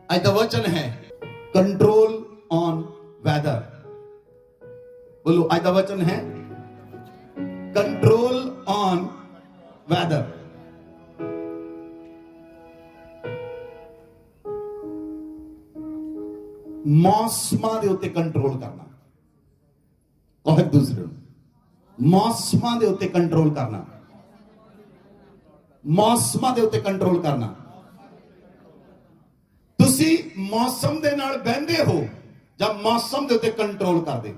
आज का वचन है कंट्रोल ऑन वेदर। बोलो, आज का वचन है कंट्रोल ऑन वेदर। मौसमां दे उत्ते कंट्रोल करना। और एक दूसरे मौसमां दे उत्ते कंट्रोल करना। मौसमां दे उत्ते कंट्रोल करना। तुसी मौसम दे नाल बहंदे हो जब मौसम दे उत्ते कंट्रोल करदे।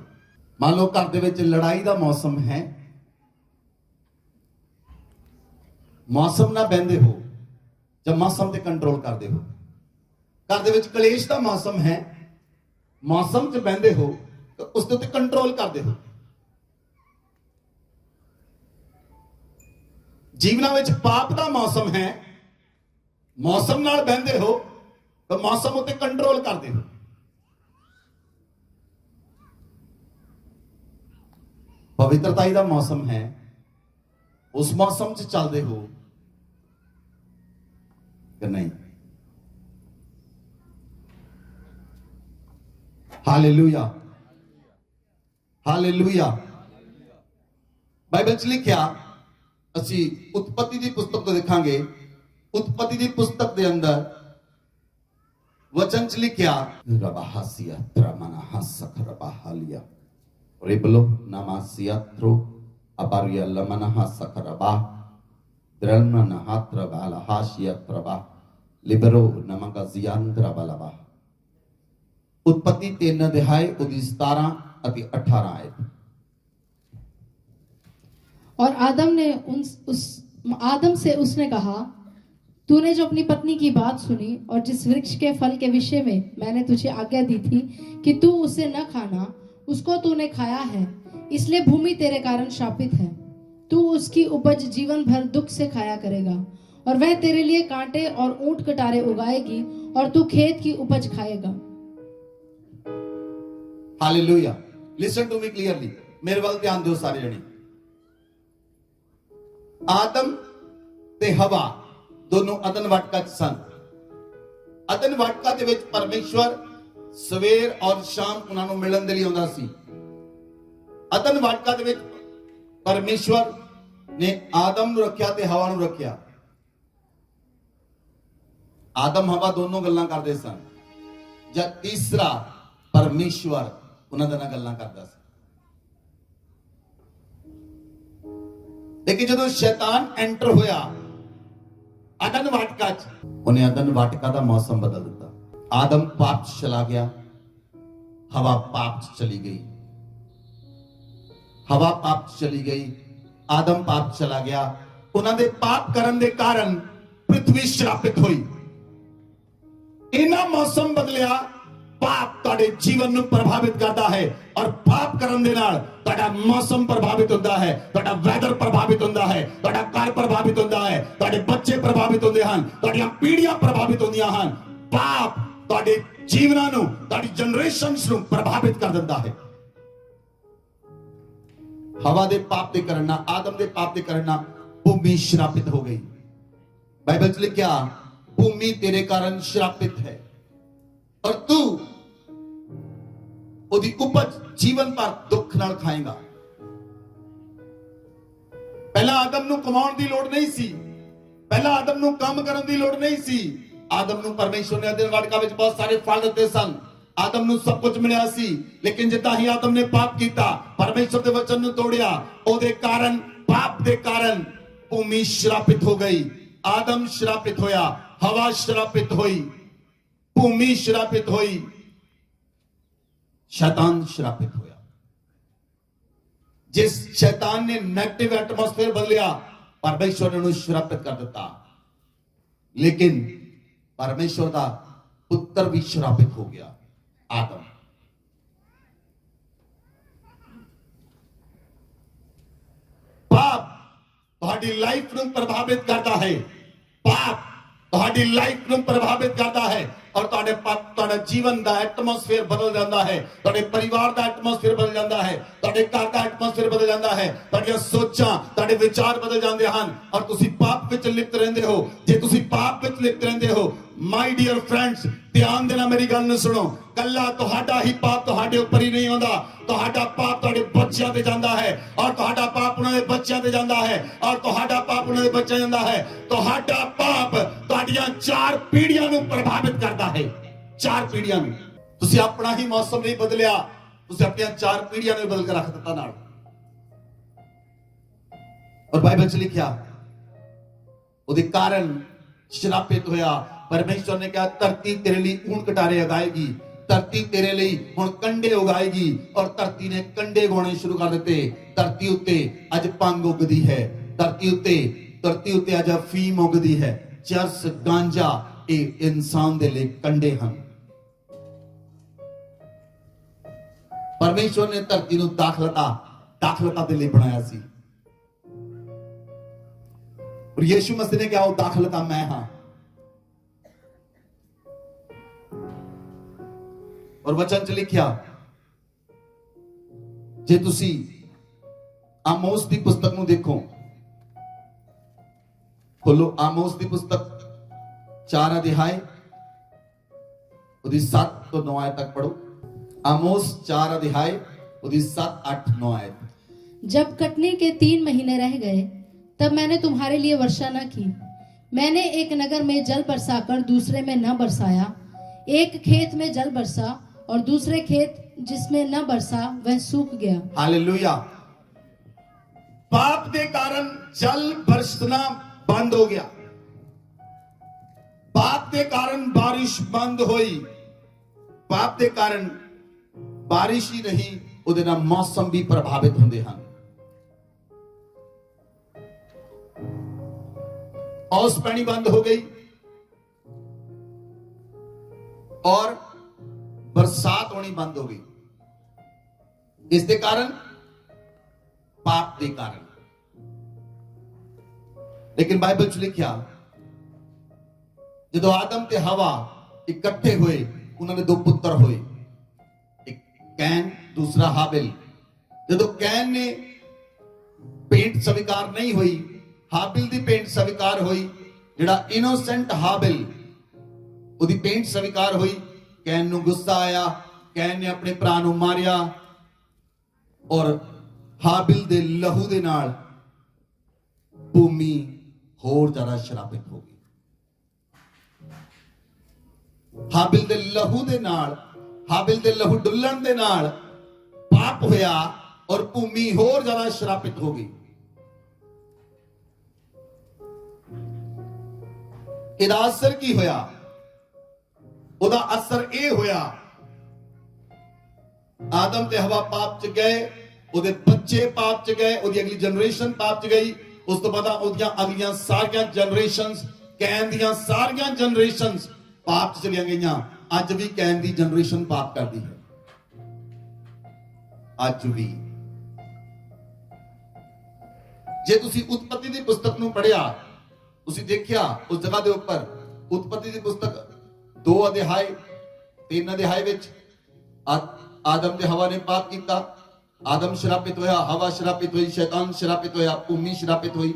मान लो घर दे विच लड़ाई दा मौसम है, मौसम ना बहंदे हो जब मौसम ते कंट्रोल करदे हो। घर दे विच कलेश दा मौसम है, मौसम च बहंदे हो तो उस दे उत्ते कंट्रोल करदे हो। जीवना विच पाप दा मौसम है, मौसम नाल बहंदे हो तो मौसम उत्ते कंट्रोल करदे हो। पवित्रताई दा मौसम है, उस मौसम च चलदे हो कि नहीं। Hallelujah, hallelujah. बाइबल च लिखिया, असी उत्पत्ति की पुस्तक को देखांगे। उत्पत्ति की पुस्तक के अंदर वचन च लिखिया, रबाहासिया त्रमना सखरबाहालिया रिबलो नमासियात्रो अबारिया लमना सखरबा द्रमना हात्रबाला हाशियात्रबा लिबरो नमका जियांद्रबलबा। उत्पत्ति 3 अध्याय 17 अति 18 आयत। और आदम से उसने कहा, तूने जो अपनी पत्नी की बात सुनी और जिस वृक्ष के फल के विषय में मैंने तुझे आज्ञा दी थी कि तू उसे न खाना, उसको तूने खाया है, इसलिए भूमि तेरे कारण शापित है। तू उसकी उपज जीवन भर दुख से खाया करेगा और वह तेरे लिए कांटे और ऊंट कटारे उगाएगी और तू खेत की उपज खाएगा। Hallelujah. Listen to me clearly, मेरे वाल ध्यान दो सारे जने। आदम ते हवा दोनों अदन वाटका सन। अदन वाटका दे विच परमेश्वर सवेर और शाम उन्होंने मिलन दे लई आउंदा सी। अदन वाटका दे विच परमेश्वर ने आदम नूं रखिया ते हवा नूं रखिया। आदम हवा दोनों गल्लां करदे सन। जद तीसरा परमेश्वर उन्हां दे नाल गल्लां करदा सी। लेकिन जदों शैतान एंटर होया अदन वाटका च, उन्हें अदन वाटका दा मौसम बदल दिता। आदम पाप च चला गया, हवा पाप च चली गई। हवा पाप च चली गई, आदम पाप च चला गया। उन्हां दे पाप करन दे कारण पृथ्वी श्रापित हुई। इना मौसम बदलिया, पाप तुहाडे जीवन नूं प्रभावित करता है और पाप करन दे नाल तुहाडा मौसम प्रभावित होता है, तुहाडा वेदर प्रभावित होता है, तुहाडा घर प्रभावित होता है, तुहाडे बच्चे प्रभावित होंदे हन, तुहाडीआं पीढ़ियां प्रभावित होंदियां हन। पाप तुहाडे जीवनां नूं, तुहाडी जनरेशनस नूं प्रभावित कर दिंदा है। हवा दे पाप दे कारण, आदम दे पाप दे कारण भूमि श्रापित हो गई। बाइबल च लिखिया, भूमि तेरे कारण श्रापित है और तू ओदी उपज जीवन भर दुख नाल खाएगा। पहला आदम नूं कमाउण दी लोड़ नहीं सी, पहला आदम नूं काम करन दी लोड़ नहीं सी। आदम नूं परमेश्वर ने अदन वाटका विच बहुत सारे फल दिते सन। आदम नूं सब कुछ मिलिया सी, लेकिन जिद्दां ही आदम ने पाप कीता, परमेश्वर दे वचन नूं तोड़िया, ओदे कारण, पाप दे कारण भूमि श्रापित हो गई। आदम श्रापित होया, हवा श्रापित हुई, भूमि श्रापित हुई, शैतान श्रापित होया। जिस शैतान ने नेगेटिव एटमॉस्फेयर बदलिया, परमेश्वर ने उन्हें श्रापित कर दिता। लेकिन परमेश्वर का पुत्र भी श्रापित हो गया, आदम। पाप तुम्हारी लाइफ को प्रभावित करता है। पाप ਤੁਹਾਡੀ ਲਾਈਫ ਨੂੰ ਪ੍ਰਭਾਵਿਤ ਕਰਦਾ ਹੈ ਔਰ ਤੁਹਾਡਾ ਜੀਵਨ ਦਾ ਐਟਮੋਸਫੇਅਰ ਬਦਲ ਜਾਂਦਾ ਹੈ, ਤੁਹਾਡੇ ਪਰਿਵਾਰ ਦਾ ਐਟਮੋਸਫੇਅਰ ਬਦਲ ਜਾਂਦਾ ਹੈ, ਤੁਹਾਡੇ ਘਰ ਦਾ ਐਟਮੋਸਫੇਅਰ ਬਦਲ ਜਾਂਦਾ ਹੈ, ਤੁਹਾਡੀਆਂ ਸੋਚਾਂ, ਤੁਹਾਡੇ ਵਿਚਾਰ ਬਦਲ ਜਾਂਦੇ ਹਨ ਔਰ ਤੁਸੀਂ ਪਾਪ ਵਿੱਚ ਲਿਪਤ ਰਹਿੰਦੇ ਹੋ। ਜੇ ਤੁਸੀਂ ਪਾਪ ਵਿੱਚ ਲਿਪਤ ਰਹਿੰਦੇ ਹੋ, ਮਾਈ ਡੀਅਰ ਫਰੈਂਡਸ, ਧਿਆਨ ਦੇਣਾ, ਮੇਰੀ ਗੱਲ ਨੂੰ ਸੁਣੋ। ਕੱਲਾ ਤੁਹਾਡਾ ਹੀ ਪਾਪ ਤੁਹਾਡੇ ਉੱਪਰ ਹੀ ਨਹੀਂ ਆਉਂਦਾ, ਤੁਹਾਡਾ ਪਾਪ ਤੁਹਾਡੇ ਬੱਚਿਆਂ ਤੇ ਜਾਂਦਾ ਹੈ ਔਰ ਤੁਹਾਡਾ ਪਾਪ ਉਹਨਾਂ ਦੇ ਬੱਚਿਆਂ ਤੇ ਜਾਂਦਾ ਹੈ ਔਰ ਤੁਹਾਡਾ ਪਾਪ ਉਹਨਾਂ ਦੇ ਬੱਚਿਆਂ ਜਾਂਦਾ ਹੈ। ਤੁਹਾਡਾ ਪਾਪ ਤੁਹਾਡੀਆਂ 4 ਪੀੜ੍ਹੀਆਂ ਨੂੰ ਪ੍ਰਭਾਵਿਤ ਕਰਦਾ ਹੈ, 4 ਪੀੜ੍ਹੀਆਂ ਨੂੰ। ਤੁਸੀਂ ਆਪਣਾ ਹੀ ਮੌਸਮ ਨਹੀਂ ਬਦਲਿਆ, ਤੁਸੀਂ ਆਪਣੀਆਂ 4 ਪੀੜ੍ਹੀਆਂ ਨੂੰ ਬਦਲ ਕੇ ਰੱਖ ਦਿੱਤਾ ਨਾਲ। ਔਰ ਬਾਈਬਲ 'ਚ ਲਿਖਿਆ ਉਹਦੇ ਕਾਰਨ ਸ਼ਰਾਪਿਤ ਹੋਇਆ। परमेश्वर ने कहा धरती तेरे लिए ऊन कटारे उगाएगी, धरती तेरे लिए हुण कंडे उगाएगी और धरती ने कंडे उगाने शुरू कर दिते। धरती उत्ते अज भंग उगदी है, धरती उत्ते अज अफीम उगदी है, चरस गांजा ये इंसान दे लिए कंडे हन। परमेश्वर ने धरती नूं दाखलता दे लिए बनाया सी और यीशु मसीह ने कहा वो दाखलता मैं हां। और वचन च लिखिया जे तुसी आमोस की पुस्तक नूं देखो, खोलो आमोस की पुस्तक 4 अध्याय उदी 7 तो 9 आयत तक पढ़ो। आमोस 4 अध्याय उदी 7, 8, 9 आयत। जब कटने के 3 महीने रह गए तब मैंने तुम्हारे लिए वर्षा न की। मैंने एक नगर में जल बरसाकर दूसरे में न बरसाया, एक खेत में जल बरसा और दूसरे खेत जिसमें न बरसा वह सूख गया। हालेलुया। पाप के कारण जल बरसना बंद हो गया, पाप के कारण बारिश बंद हुई, पाप के कारण बारिश ही नहीं ਉਹਦੇ ਨਾਲ मौसम भी प्रभावित होंगे हैं। औस पैनी बंद हो गई और बरसात होनी बंद हो गई। इसके कारण पाप के कारण। लेकिन बाइबल च लिखिया जदों आदम ते हवा इकट्ठे हुए, उन्होंने 2 पुत्र हुए, एक कैन दूसरा हाबिल। जदों कैन ने भेंट स्वीकार नहीं हुई, हाबिल दी भेंट स्वीकार हुई। जिहड़ा इनोसेंट हाबिल उहदी भेंट स्वीकार हुई, कैन नूं गुस्सा आया, कैन ने अपने भरा नूं मारिया और हाबिल दे लहू दे नाल भूमि होर ज्यादा शरापित हो गई। हाबिल दे लहू दे नाल, हाबिल दे लहू डुल्लण दे नाल पाप होया और भूमि होर ज्यादा शरापित हो गई। इहदा असर की होया? ਉਹਦਾ ਅਸਰ ਇਹ ਹੋਇਆ, ਆਦਮ ਤੇ ਹਵਾ ਪਾਪ ਚ ਗਏ, ਉਹਦੇ ਬੱਚੇ ਪਾਪ ਚ ਗਏ, ਉਹਦੀ ਅਗਲੀ ਜਨਰੇਸ਼ਨ ਪਾਪ ਚ ਗਈ। ਉਸ ਤੋਂ ਬਾਅਦ ਉਹਦੀਆਂ ਅਗਲੀਆਂ ਸਾਰੀਆਂ ਜਨਰੇਸ਼ਨਸ, ਕੈਨ ਦੀਆਂ ਸਾਰੀਆਂ ਜਨਰੇਸ਼ਨਸ ਪਾਪ ਚ ਚਲੀਆਂ ਗਈਆਂ। ਅੱਜ ਵੀ ਕੈਨ ਦੀ ਜਨਰੇਸ਼ਨ ਪਾਪ ਕਰਦੀ ਹੈ, ਅੱਜ ਵੀ। ਜੇ ਤੁਸੀਂ ਉਤਪਤੀ ਦੀ ਪੁਸਤਕ ਨੂੰ ਪੜ੍ਹਿਆ, ਤੁਸੀਂ ਦੇਖਿਆ ਉਸ ਜਗ੍ਹਾ ਦੇ ਉੱਪਰ ਉਤਪਤੀ ਦੀ ਪੁਸਤਕ 2 अध्याय 3 अध्याय विच आदम ते हवा ने पाप किया, आदम शरापित होया, हवा शरापित हुई, शैतान शरापित होया, भूमि शरापित हुई।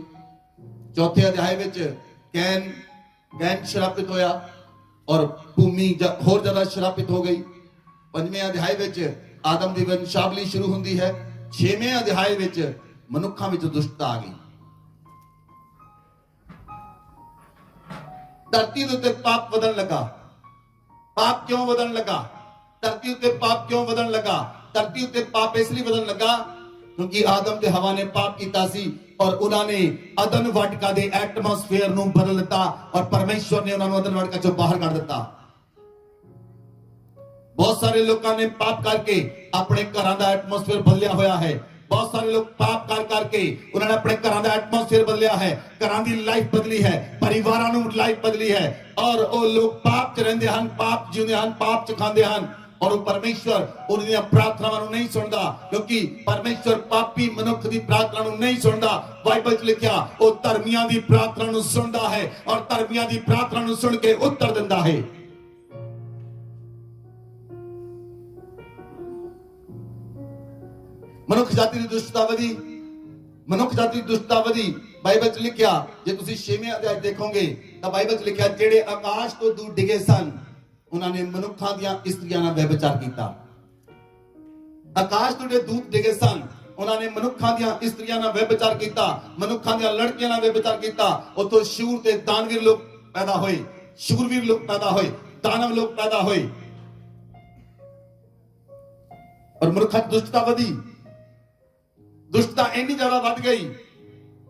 4 अध्याय विच कैन शरापित होया और भूमि होर ज्यादा शरापित हो गई। 5वें अध्याय विच आदम दी वंशावली शुरू हुंदी है। 6वें अध्याय विच मनुक्खां विच दुष्टता आ गई। धरती दे उत्ते पाप वधन लगा। पाप क्यों बदलने लगा? धरती उत्ते पाप क्यों बदलने लगा? धरती उत्ते पाप इसलिए बदलने लगा क्योंकि आदम ते हवा ने पाप कीता सी और उन्होंने अदन वाटिका दे एटमॉस्फेयर नूं बदल दिता और परमेश्वर ने उन्होंने अदन वाटिका चों बाहर कढ दिता। बहुत सारे लोगों ने पाप करके अपने घरां दा एटमॉस्फेयर बदलिया होया है। बहुत सारे लोग पाप कर करके उन्होंने अपने घरां दा एटमॉस्फेयर बदलिया है, घरां दी लाइफ बदली है, परिवारां नूं लाइफ बदली है और वो लोग पाप च रहिंदे हन, पाप जीउंदे हन, पाप च खांदे हन ਔਰ ਉਹ ਪਰਮੇਸ਼ਵਰ ਉਹਨਾਂ ਦੀਆਂ ਪ੍ਰਾਰਥਨਾਵਾਂ ਨੂੰ ਨਹੀਂ ਸੁਣਦਾ, ਕਿਉਂਕਿ ਪਰਮੇਸ਼ਵਰ ਪਾਪੀ ਮਨੁੱਖ ਦੀ ਪ੍ਰਾਰਥਨਾ ਨੂੰ ਨਹੀਂ ਸੁਣਦਾ। ਬਾਈਬਲ 'ਚ ਲਿਖਿਆ ਉਹ ਧਰਮੀਆਂ ਦੀ ਪ੍ਰਾਰਥਨਾ ਨੂੰ ਸੁਣਦਾ ਹੈ ਔਰ ਧਰਮੀਆਂ ਦੀ ਪ੍ਰਾਰਥਨਾ ਨੂੰ ਸੁਣ ਕੇ ਉੱਤਰ ਦਿੰਦਾ ਹੈ। ਮਨੁੱਖ ਜਾਤੀ ਦੀ ਦੁਸ਼ਟਤਾ ਵਧੀ, ਮਨੁੱਖ ਜਾਤੀ ਦੀ ਦੁਸ਼ਟਤਾ ਵਧੀ। ਬਾਈਬਲ 'ਚ ਲਿਖਿਆ, ਜੇ ਤੁਸੀਂ 6ਵੇਂ ਅਧਿਆਇ ਦੇਖੋਗੇ ਤਾਂ ਬਾਈਬਲ 'ਚ ਲਿਖਿਆ ਜਿਹੜੇ ਆਕਾਸ਼ ਤੋਂ ਦੂਰ ਡਿਗੇ ਸਨ ਉਹਨਾਂ ਨੇ ਮਨੁੱਖਾਂ ਦੀਆਂ ਇਸਤਰੀਆਂ ਨਾਲ ਵਿਭਚਾਰ ਕੀਤਾ। ਆਕਾਸ਼ ਤੋਂ ਜਿਹੜੇ ਦੂਤ ਡਿਗੇ ਸਨ ਉਹਨਾਂ ਨੇ ਮਨੁੱਖਾਂ ਦੀਆਂ ਇਸਤਰੀਆਂ ਨਾਲ ਵਿਭਚਾਰ ਕੀਤਾ, ਮਨੁੱਖਾਂ ਦੀਆਂ ਲੜਕੀਆਂ ਨਾਲ ਵਿਭਚਾਰ ਕੀਤਾ। ਉੱਥੋਂ ਸ਼ੂਰ ਤੇ ਦਾਨਵੀਰ ਲੋਕ ਪੈਦਾ ਹੋਏ, ਸ਼ੂਰਵੀਰ ਲੋਕ ਪੈਦਾ ਹੋਏ, ਦਾਨਵ ਲੋਕ ਪੈਦਾ ਹੋਏ ਔਰ ਮਨੁੱਖਾਂ ਦੀ ਦੁਸ਼ਟਤਾ ਵਧੀ। ਦੁਸ਼ਟਤਾ ਇੰਨੀ ਜ਼ਿਆਦਾ ਵੱਧ ਗਈ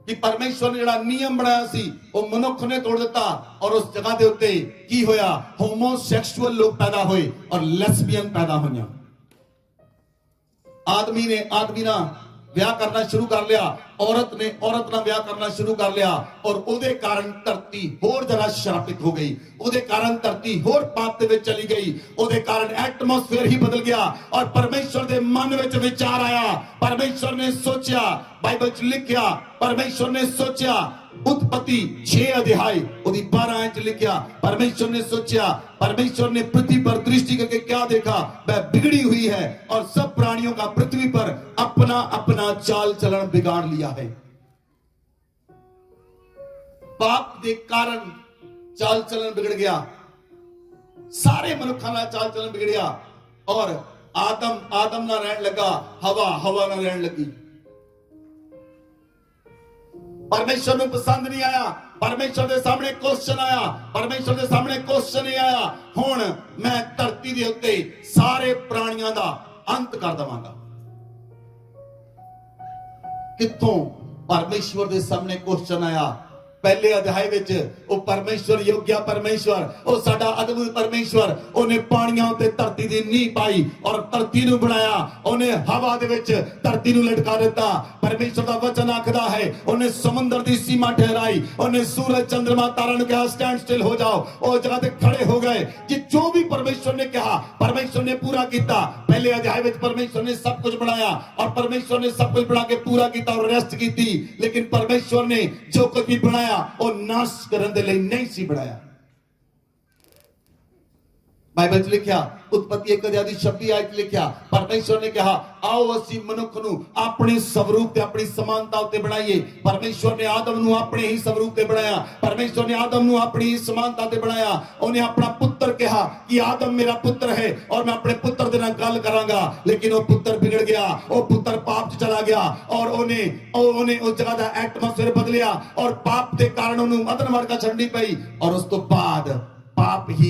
ਕਿ ਪਰਮੇਸ਼ਵਰ ਨੇ ਜਿਹੜਾ ਨਿਯਮ ਬਣਾਇਆ ਸੀ ਉਹ ਮਨੁੱਖ ਨੇ ਤੋੜ ਦਿੱਤਾ ਔਰ ਉਸ ਜਗ੍ਹਾ ਦੇ ਉੱਤੇ ਕੀ ਹੋਇਆ, ਹੋਮੋਸੈਕਸੁਅਲ ਲੋਕ ਪੈਦਾ ਹੋਏ ਔਰ ਲੈਸਬੀਅਨ ਪੈਦਾ ਹੋਈਆਂ। ਆਦਮੀ ਨੇ ਆਦਮੀ ਨਾਲ ਵਿਆਹ ਕਰਨਾ ਸ਼ੁਰੂ ਕਰ ਲਿਆ, ਔਰਤ ਨੇ ਔਰਤ ਨਾਲ ਵਿਆਹ ਕਰਨਾ ਸ਼ੁਰੂ ਕਰ ਲਿਆ ਔਰ ਉਹਦੇ ਕਾਰਨ ਧਰਤੀ ਹੋਰ ਜ਼ਿਆਦਾ ਸ਼ਰਾਪਿਤ ਹੋ ਗਈ, ਉਹਦੇ ਕਾਰਨ ਧਰਤੀ ਹੋਰ ਪਾਪ ਦੇ ਵਿੱਚ ਚਲੀ ਗਈ, ਉਹਦੇ ਕਾਰਨ ਐਟਮੋਸਫੇਅਰ ਹੀ ਬਦਲ ਗਿਆ ਔਰ ਪਰਮੇਸ਼ਵਰ ਦੇ ਮਨ ਵਿੱਚ ਵਿਚਾਰ ਆਇਆ। ਪਰਮੇਸ਼ਵਰ ਨੇ ਸੋਚਿਆ, ਬਾਈਬਲ 'ਚ ਲਿਖਿਆ ਪਰਮੇਸ਼ਵਰ ਨੇ ਸੋਚਿਆ, उत्पत्ति 6 अध्याय ਉਹਦੀ 12 आयत 'ਚ लिखा, परमेश्वर ने सोचा, परमेश्वर ने पृथ्वी पर दृष्टि करके क्या देखा, वह बिगड़ी हुई है और सब प्राणियों का पृथ्वी पर अपना अपना चाल चलन बिगाड़ लिया है। पाप के कारण चाल चलन बिगड़ गया, सारे मनुखा का चाल चलन बिगड़िया और आदम ना रहन लगा, हवा ना रहन लगी। परमेश्वर ਨੂੰ ਪਸੰਦ ਨਹੀਂ ਆਇਆ, ਪਰਮੇਸ਼ਵਰ ਦੇ ਸਾਹਮਣੇ ਕੁਐਸਚਨ ਆਇਆ, ਪਰਮੇਸ਼ਵਰ ਦੇ ਸਾਹਮਣੇ ਕੁਐਸਚਨ ਇਹ ਆਇਆ, ਹੁਣ ਮੈਂ ਧਰਤੀ ਦੇ ਉੱਤੇ ਸਾਰੇ ਪ੍ਰਾਣੀਆਂ ਦਾ ਅੰਤ ਕਰ ਦਵਾਂਗਾ। ਕਿੱਥੋਂ ਪਰਮੇਸ਼ਵਰ ਦੇ ਸਾਹਮਣੇ ਕੁਐਸਚਨ ਆਇਆ? पहले अध्याय विच ओ परमेश्वर योग्य परमेश्वर, ओ साडा अद्भुत परमेश्वर, ओने पानियां ते धरती दी नींह पाई और धरती नूं बनाया, ओने हवा दे विच धरती नूं लटका दिता। परमेश्वर दा वचन आखदा है ओने समुंदर दी सीमा ठहराई, ओने सूरज चंद्रमा तारा नूं कहा स्टैंड स्टिल हो जाओ, ओ जगह ते खड़े हो गए कि जो भी परमेश्वर ने कहा परमेश्वर ने पूरा किया। पहले अध्याय विच परमेश्वर ने सब कुछ बनाया और परमेश्वर ने सब कुछ बना के पूरा किया और रेस्ट की थी, लेकिन परमेश्वर ने जो कुछ भी बनाया ਉਹ ਨਾਸ਼ ਕਰਨ ਦੇ ਲਈ ਨਹੀਂ ਸੀ ਬਣਾਇਆ। ਬਾਈਬਲ 'ਚ ਲਿਖਿਆ, उत्पत्ति 1 अध्याय 26 आयत लिखा, परमेश्वर ने कहा आओ ਅਸੀਂ ਮਨੁੱਖ ਨੂੰ ਆਪਣੇ ਸਵਰੂਪ ਤੇ ਆਪਣੀ ਸਮਾਨਤਾ ਉੱਤੇ ਬਣਾਈਏ। परमेश्वर ने आदम ਨੂੰ ਆਪਣੇ ਹੀ ਸਵਰੂਪ ਤੇ ਬਣਾਇਆ, परमेश्वर ने आदम ਨੂੰ ਆਪਣੀ ਹੀ ਸਮਾਨਤਾ ਤੇ ਬਣਾਇਆ। ਉਹਨੇ ਆਪਣਾ ਪੁੱਤਰ ਕਿਹਾ ਕਿ ਆਦਮ ਮੇਰਾ ਪੁੱਤਰ ਹੈ ਔਰ ਮੈਂ ਆਪਣੇ ਪੁੱਤਰ ਦੇ ਨਾਲ ਗੱਲ ਕਰਾਂਗਾ, ਲੇਕਿਨ ਉਹ ਪੁੱਤਰ ਵਿਗੜ ਗਿਆ, ਉਹ ਪੁੱਤਰ ਪਾਪ 'ਚ ਚਲਾ ਗਿਆ ਔਰ ਉਹਨੇ ਉਸ ਜਗ੍ਹਾ ਦਾ ਐਟਮੋਸਫੇਅਰ ਬਦਲਿਆ ਔਰ ਪਾਪ ਦੇ ਕਾਰਨ ਉਹਨੂੰ ਅਦਨ ਵਰਗਾ ਛੱਡਣੀ ਪਈ ਔਰ ਉਸ ਤੋਂ ਬਾਅਦ पाप ही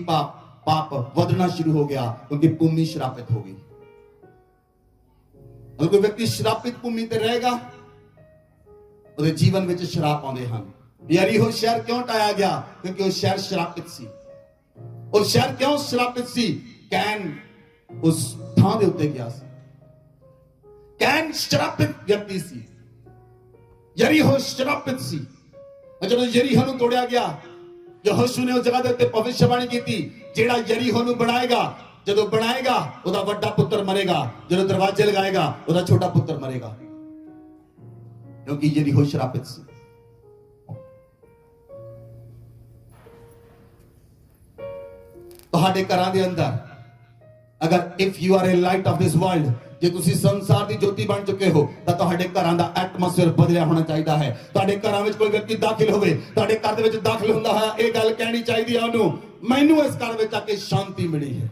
पाप पाप ਵਧਣਾ शुरू हो गया क्योंकि भूमि श्रापित हो गई। अगर कोई व्यक्ति श्रापित भूमि ते रहेगा ਉਹਦੇ ਜੀਵਨ ਵਿੱਚ ਸ਼ਰਾਪ ਆਉਂਦੇ ਹਨ। ਯਰੀਹੋ ਸ਼ਹਿਰ ਕਿਉਂ ਢਾਇਆ ਗਿਆ? ਕਿਉਂਕਿ ਉਹ ਸ਼ਹਿਰ ਸ਼ਰਾਪਿਤ ਸੀ। ਉਹ ਸ਼ਹਿਰ ਕਿਉਂ ਸ਼ਰਾਪਿਤ ਸੀ? ਕੈਨ ਉਸ ਥਾਂ ਦੇ ਉੱਤੇ ਗਿਆ ਸੀ। ਕੈਨ ਸ਼ਰਾਪਿਤ ਵਿਅਕਤੀ ਸੀ, ਯਰੀਹੋ ਸ਼ਰਾਪਿਤ ਸੀ। ਜਦੋਂ ਯਰੀਹੋ ਨੂੰ ਤੋੜਿਆ ਗਿਆ, ਯਹੋਸ਼ੂ ਨੇ ਉਸ ਜਗ੍ਹਾ ਦੇ ਉੱਤੇ ਭਵਿੱਖਬਾਣੀ ਕੀਤੀ, ਜਿਹੜਾ ਯਰੀਹੋ ਨੂੰ ਬਣਾਏਗਾ, ਜਦੋਂ ਬਣਾਏਗਾ ਉਹਦਾ ਵੱਡਾ ਪੁੱਤਰ ਮਰੇਗਾ, ਜਦੋਂ ਦਰਵਾਜ਼ੇ ਲਗਾਏਗਾ ਉਹਦਾ ਛੋਟਾ ਪੁੱਤਰ ਮਰੇਗਾ, ਕਿਉਂਕਿ ਯਰੀਹੋ ਸ਼ਰਾਪਿਤ ਸੀ। ਤੁਹਾਡੇ ਘਰਾਂ ਦੇ ਅੰਦਰ ਅਗਰ if you are a light of this world, ਜੇ ਤੁਸੀਂ ਸੰਸਾਰ ਦੀ ਜੋਤੀ ਬਣ ਚੁੱਕੇ ਹੋ ਤਾਂ ਤੁਹਾਡੇ ਘਰਾਂ ਦਾ ਐਟਮੋਸਫੇਅਰ ਬਦਲਿਆ ਹੋਣਾ ਚਾਹੀਦਾ ਹੈ। ਤੁਹਾਡੇ ਘਰਾਂ ਵਿੱਚ ਕੋਈ ਵਿਅਕਤੀ ਦਾਖਲ ਹੋਵੇ, ਤੁਹਾਡੇ ਘਰ ਦੇ ਵਿੱਚ ਦਾਖਲ ਹੁੰਦਾ ਹੈ, ਇਹ ਗੱਲ ਕਹਿਣੀ ਚਾਹੀਦੀ ਹੈ ਉਹਨੂੰ, ਮੈਨੂੰ ਇਸ ਘਰ ਵਿੱਚ ਆ ਕੇ ਸ਼ਾਂਤੀ ਮਿਲੀ ਹੈ,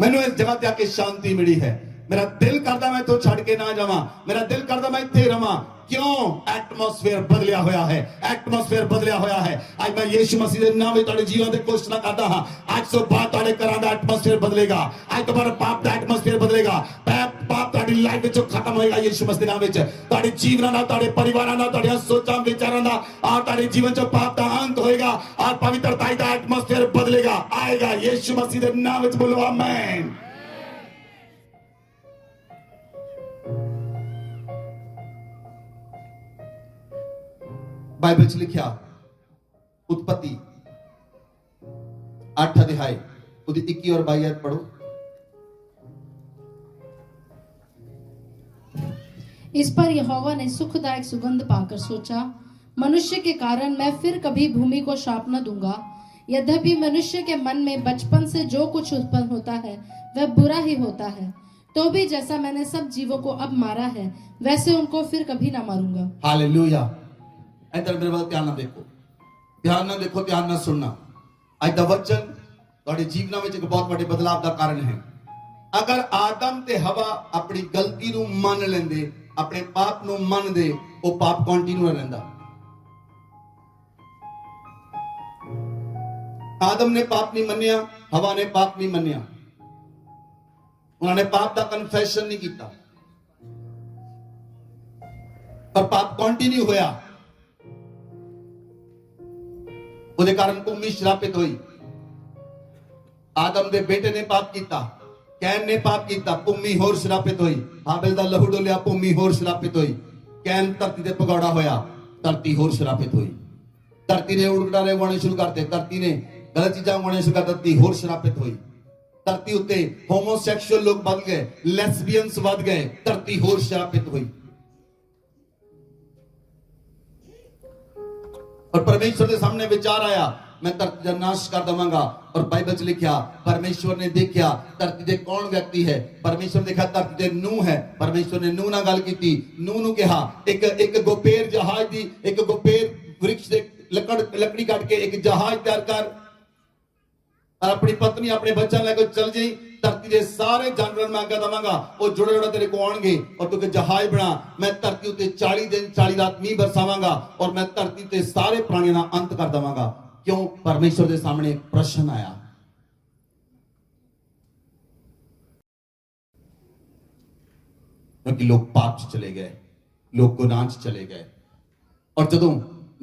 ਮੈਨੂੰ ਇਸ ਜਗ੍ਹਾ ਤੇ ਆ ਕੇ ਸ਼ਾਂਤੀ ਮਿਲੀ ਹੈ। ਮੇਰਾ ਦਿਲ ਕਰਦਾ ਮੈਂ ਇੱਥੋਂ ਛੱਡ ਕੇ ਨਾ ਜਾਵਾਂ, ਮੇਰਾ ਦਿਲ ਕਰਦਾ ਮੈਂ ਇੱਥੇ ਰਵਾਂ। क्यों? एटमोसफेयर बदलिया होया है, एटमोसफेयर बदलिया होया है। आज मैं यीशु मसीह के नाम में तुहाडे जीवन दे घोषणा करदा हां, आज तो बाद तुहाडे घरां दा एटमोसफेयर बदलेगा, आज तुम्हारा पाप दा एटमोसफेयर बदलेगा, पाप तुहाडी लाइफ विचों खत्म होएगा यीशु मसीह दे नाम विच। तुहाडे जीवनां दा, तुहाडे परिवारां दा, तुहाडे सोचां विचारां दा और तुहाडे जीवन चों पाप दा अंत होएगा और पवित्रता दा एटमोसफेयर बदलेगा, आएगा यीशु मसीह दे नाम विच। बोलो आमीन। बाइबल च लिखा, उत्पत्ति 8 अध्याय ਉਹਦੀ 21 और 22 आयत पढ़ो। इस पर यहोवा ने सुखदायक सुगंध पाकर सोचा, मनुष्य के कारण मैं फिर कभी भूमि को श्राप न दूंगा। यद्यपि मनुष्य के मन में बचपन से जो कुछ उत्पन्न होता है वह बुरा ही होता है, तो भी जैसा मैंने सब जीवों को अब मारा है वैसे उनको फिर कभी ना मारूंगा। हालेलुया। इधर मेरे ਵੱਲ ਧਿਆਨ ਨਾਲ ਦੇਖੋ, ਧਿਆਨ ਨਾਲ ਦੇਖੋ, ਧਿਆਨ ਨਾਲ ਸੁਣਨਾ। ਅੱਜ ਦਾ ਵਚਨ ਤੁਹਾਡੇ ਜੀਵਨਾਂ ਵਿੱਚ ਇੱਕ ਬਹੁਤ ਵੱਡੇ ਬਦਲਾਅ ਦਾ ਕਾਰਨ ਹੈ। ਅਗਰ ਆਦਮ ਤੇ ਹਵਾ ਆਪਣੀ ਗਲਤੀ ਨੂੰ ਮੰਨ ਲੈਂਦੇ, ਆਪਣੇ ਪਾਪ ਨੂੰ ਮੰਨਦੇ, ਉਹ ਪਾਪ ਕੰਟੀਨਿਊ ਰਹਿੰਦਾ। आदम ने पाप नहीं मन्निया, हवा ने पाप नहीं मन्निया, उन्होंने पाप का कन्फेशन नहीं किया, पर पाप कंटिन्यू होया। उसके कारण भूमि श्रापित हुई। आदम के बेटे ने पाप किया, कैन ने पाप किया, भूमि होर श्रापित हुई। हाबिल दा लहू डोलिया, भूमि होर श्रापित हुई। कैन धरती ते भगौड़ा होया, धरती होर श्रापित हुई। धरती ने उड़गड़ारे उगाने शुरू करते, धरती ने गलत चीजा उगाने शुरू कर, धरती होर श्रापित हुई। धरती उत्ते होमोसेक्सुअल लोग बढ़ गए, लेस्बियंस बढ़ गए, धरती होर श्रापित हुई। और परमेश्वर के सामने विचार आया, मैं धरती का नाश कर देवांगा। और बाइबल च लिखा, परमेश्वर ने देखा धरती दे कौन व्यक्ति है। परमेश्वर ने देखा धरती दे नूह है। परमेश्वर ने नूह नाल गल कीती। नूह नूं कहा एक गोपेर जहाज दी, एक गोपेर वृक्ष दे लकड़ी काट के एक जहाज तैयार कर, और अपनी पत्नी अपने बच्चा लेकर चल जाई। धरती के सारे जानवर मैं आज्ञा देवांगा, वो जुड़े जुड़े तेरे को आएंगे, और तू जहाज बना। मैं धरती उत्ते 40 दिन 40 रात मींह बरसावांगा, और मैं धरती ते सारे प्राणियों का अंत कर देवांगा। क्यों? परमेश्वर के सामने एक प्रश्न आया। क्योंकि लोग पाप च चले गए, लोग गुनाह च चले गए। और जदों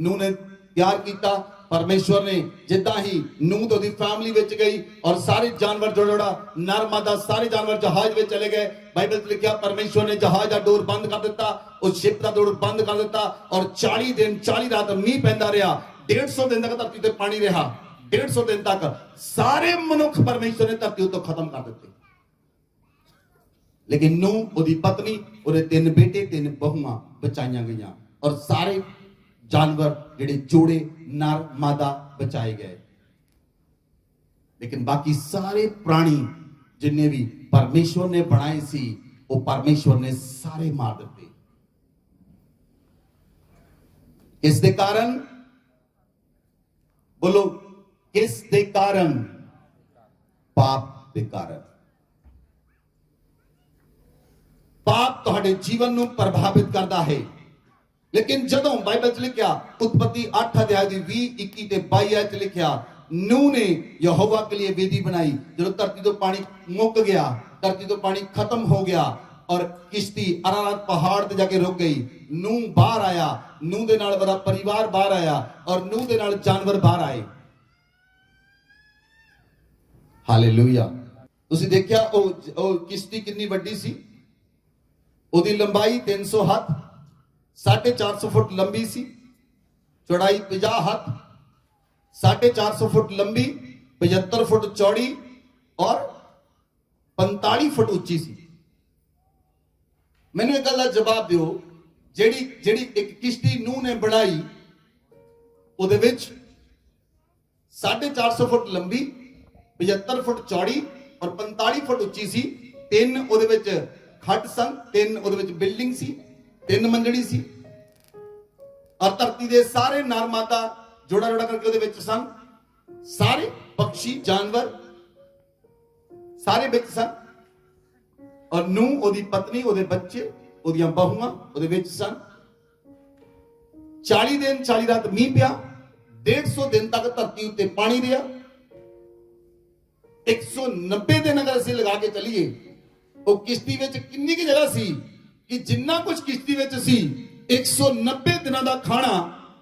नूह ने प्यार किया, परमेश्वर ने जिदा ही नूह तो दी फैमिली विच गई, और सारे जानवर जोड़ा नर मादा सारे जानवर जहाज में चले गए। बाइबल में लिखा, परमेश्वर ने जहाज का डोर बंद कर दिता, उस शिप का डोर बंद कर दिता, और 40 दिन 40 रात मींह पैंदा रहा। 150 दिन तक धरती ते पानी रहा। 150 दिन तक सारे मनुख परमेश्वर ने धरती तो खत्म कर दिते। लेकिन नूह, उसकी पत्नी, उसके 3 बेटे 3 बहुआं बचाईया गई, और सारे जानवर जेडे जोड़े नर मादा बचाए गए। लेकिन बाकी सारे प्राणी जिन्हें भी परमेश्वर ने बनाए सी, वो परमेश्वर ने सारे मार दिते। किस दे कारण? बोलो, किस दे कारण? पाप दे कारण। पाप तुहाडे जीवन नूं प्रभावित करता है। लेकिन जदों बाइबल च लिखा, उत्पत्ति 8 अध्याय 20, 21 ते 22 आयत लिखा, नूह ने यहोवा के लिए वेदी बनाई। जब धरती तो पानी मुक गया, धरती तो पानी खत्म हो गया, और किश्ती अरारात पहाड़ ते जाके रुक गई। नूह बाहर आया, नूह दे नाल बड़ा परिवार बाहर आया, और नूह दे नाल जानवर बाहर आए। हालेलुया। तुसीं देखिया ओ किश्ती कितनी वड्डी सी। ਉਹਦੀ लंबाई 300 हथ, 450 फुट लंबी सी, चौड़ाई 50 हथ, 450 फुट लंबी, 75 फुट चौड़ी, और 45 फुट उच्ची सी। मैंने एक गल का जवाब दियो, जेड़ी एक किश्ती नूह ने बनाई, ਉਹਦੇ ਵਿੱਚ 450 फुट लंबी, 75 फुट चौड़ी, और 45 फुट उच्ची सी। 3 ਉਹਦੇ ਵਿੱਚ खट सन, 3 ਉਹਦੇ ਵਿੱਚ बिल्डिंग सी, 3 मंजड़ी सी, और धरती के सारे नर मादा जोड़ा जोड़ा करके ਉਹਦੇ ਵਿੱਚ सन। सारे पक्षी जानवर सारे ਵਿੱਚ सन, और नूह, ਉਹਦੀ पत्नी, ਉਹਦੇ बच्चे, ਉਹਦੀਆਂ बहुआं ਉਹਦੇ ਵਿੱਚ सन। 40 दिन 40 रात मींह पिया। 150 दिन तक धरती उत्ते पानी रहा। 190 दिन अगर ਅਸੀਂ लगा के चलीए, ਉਹ ਕਿਸ਼ਤੀ ਵਿੱਚ ਕਿੰਨੀ ਕੀ ਜਗ੍ਹਾ ਸੀ ਕਿ ਜਿੰਨਾ ਕੁਝ ਕਿਸ਼ਤੀ ਵਿੱਚ ਸੀ 190 ਦਿਨਾਂ ਦਾ ਖਾਣਾ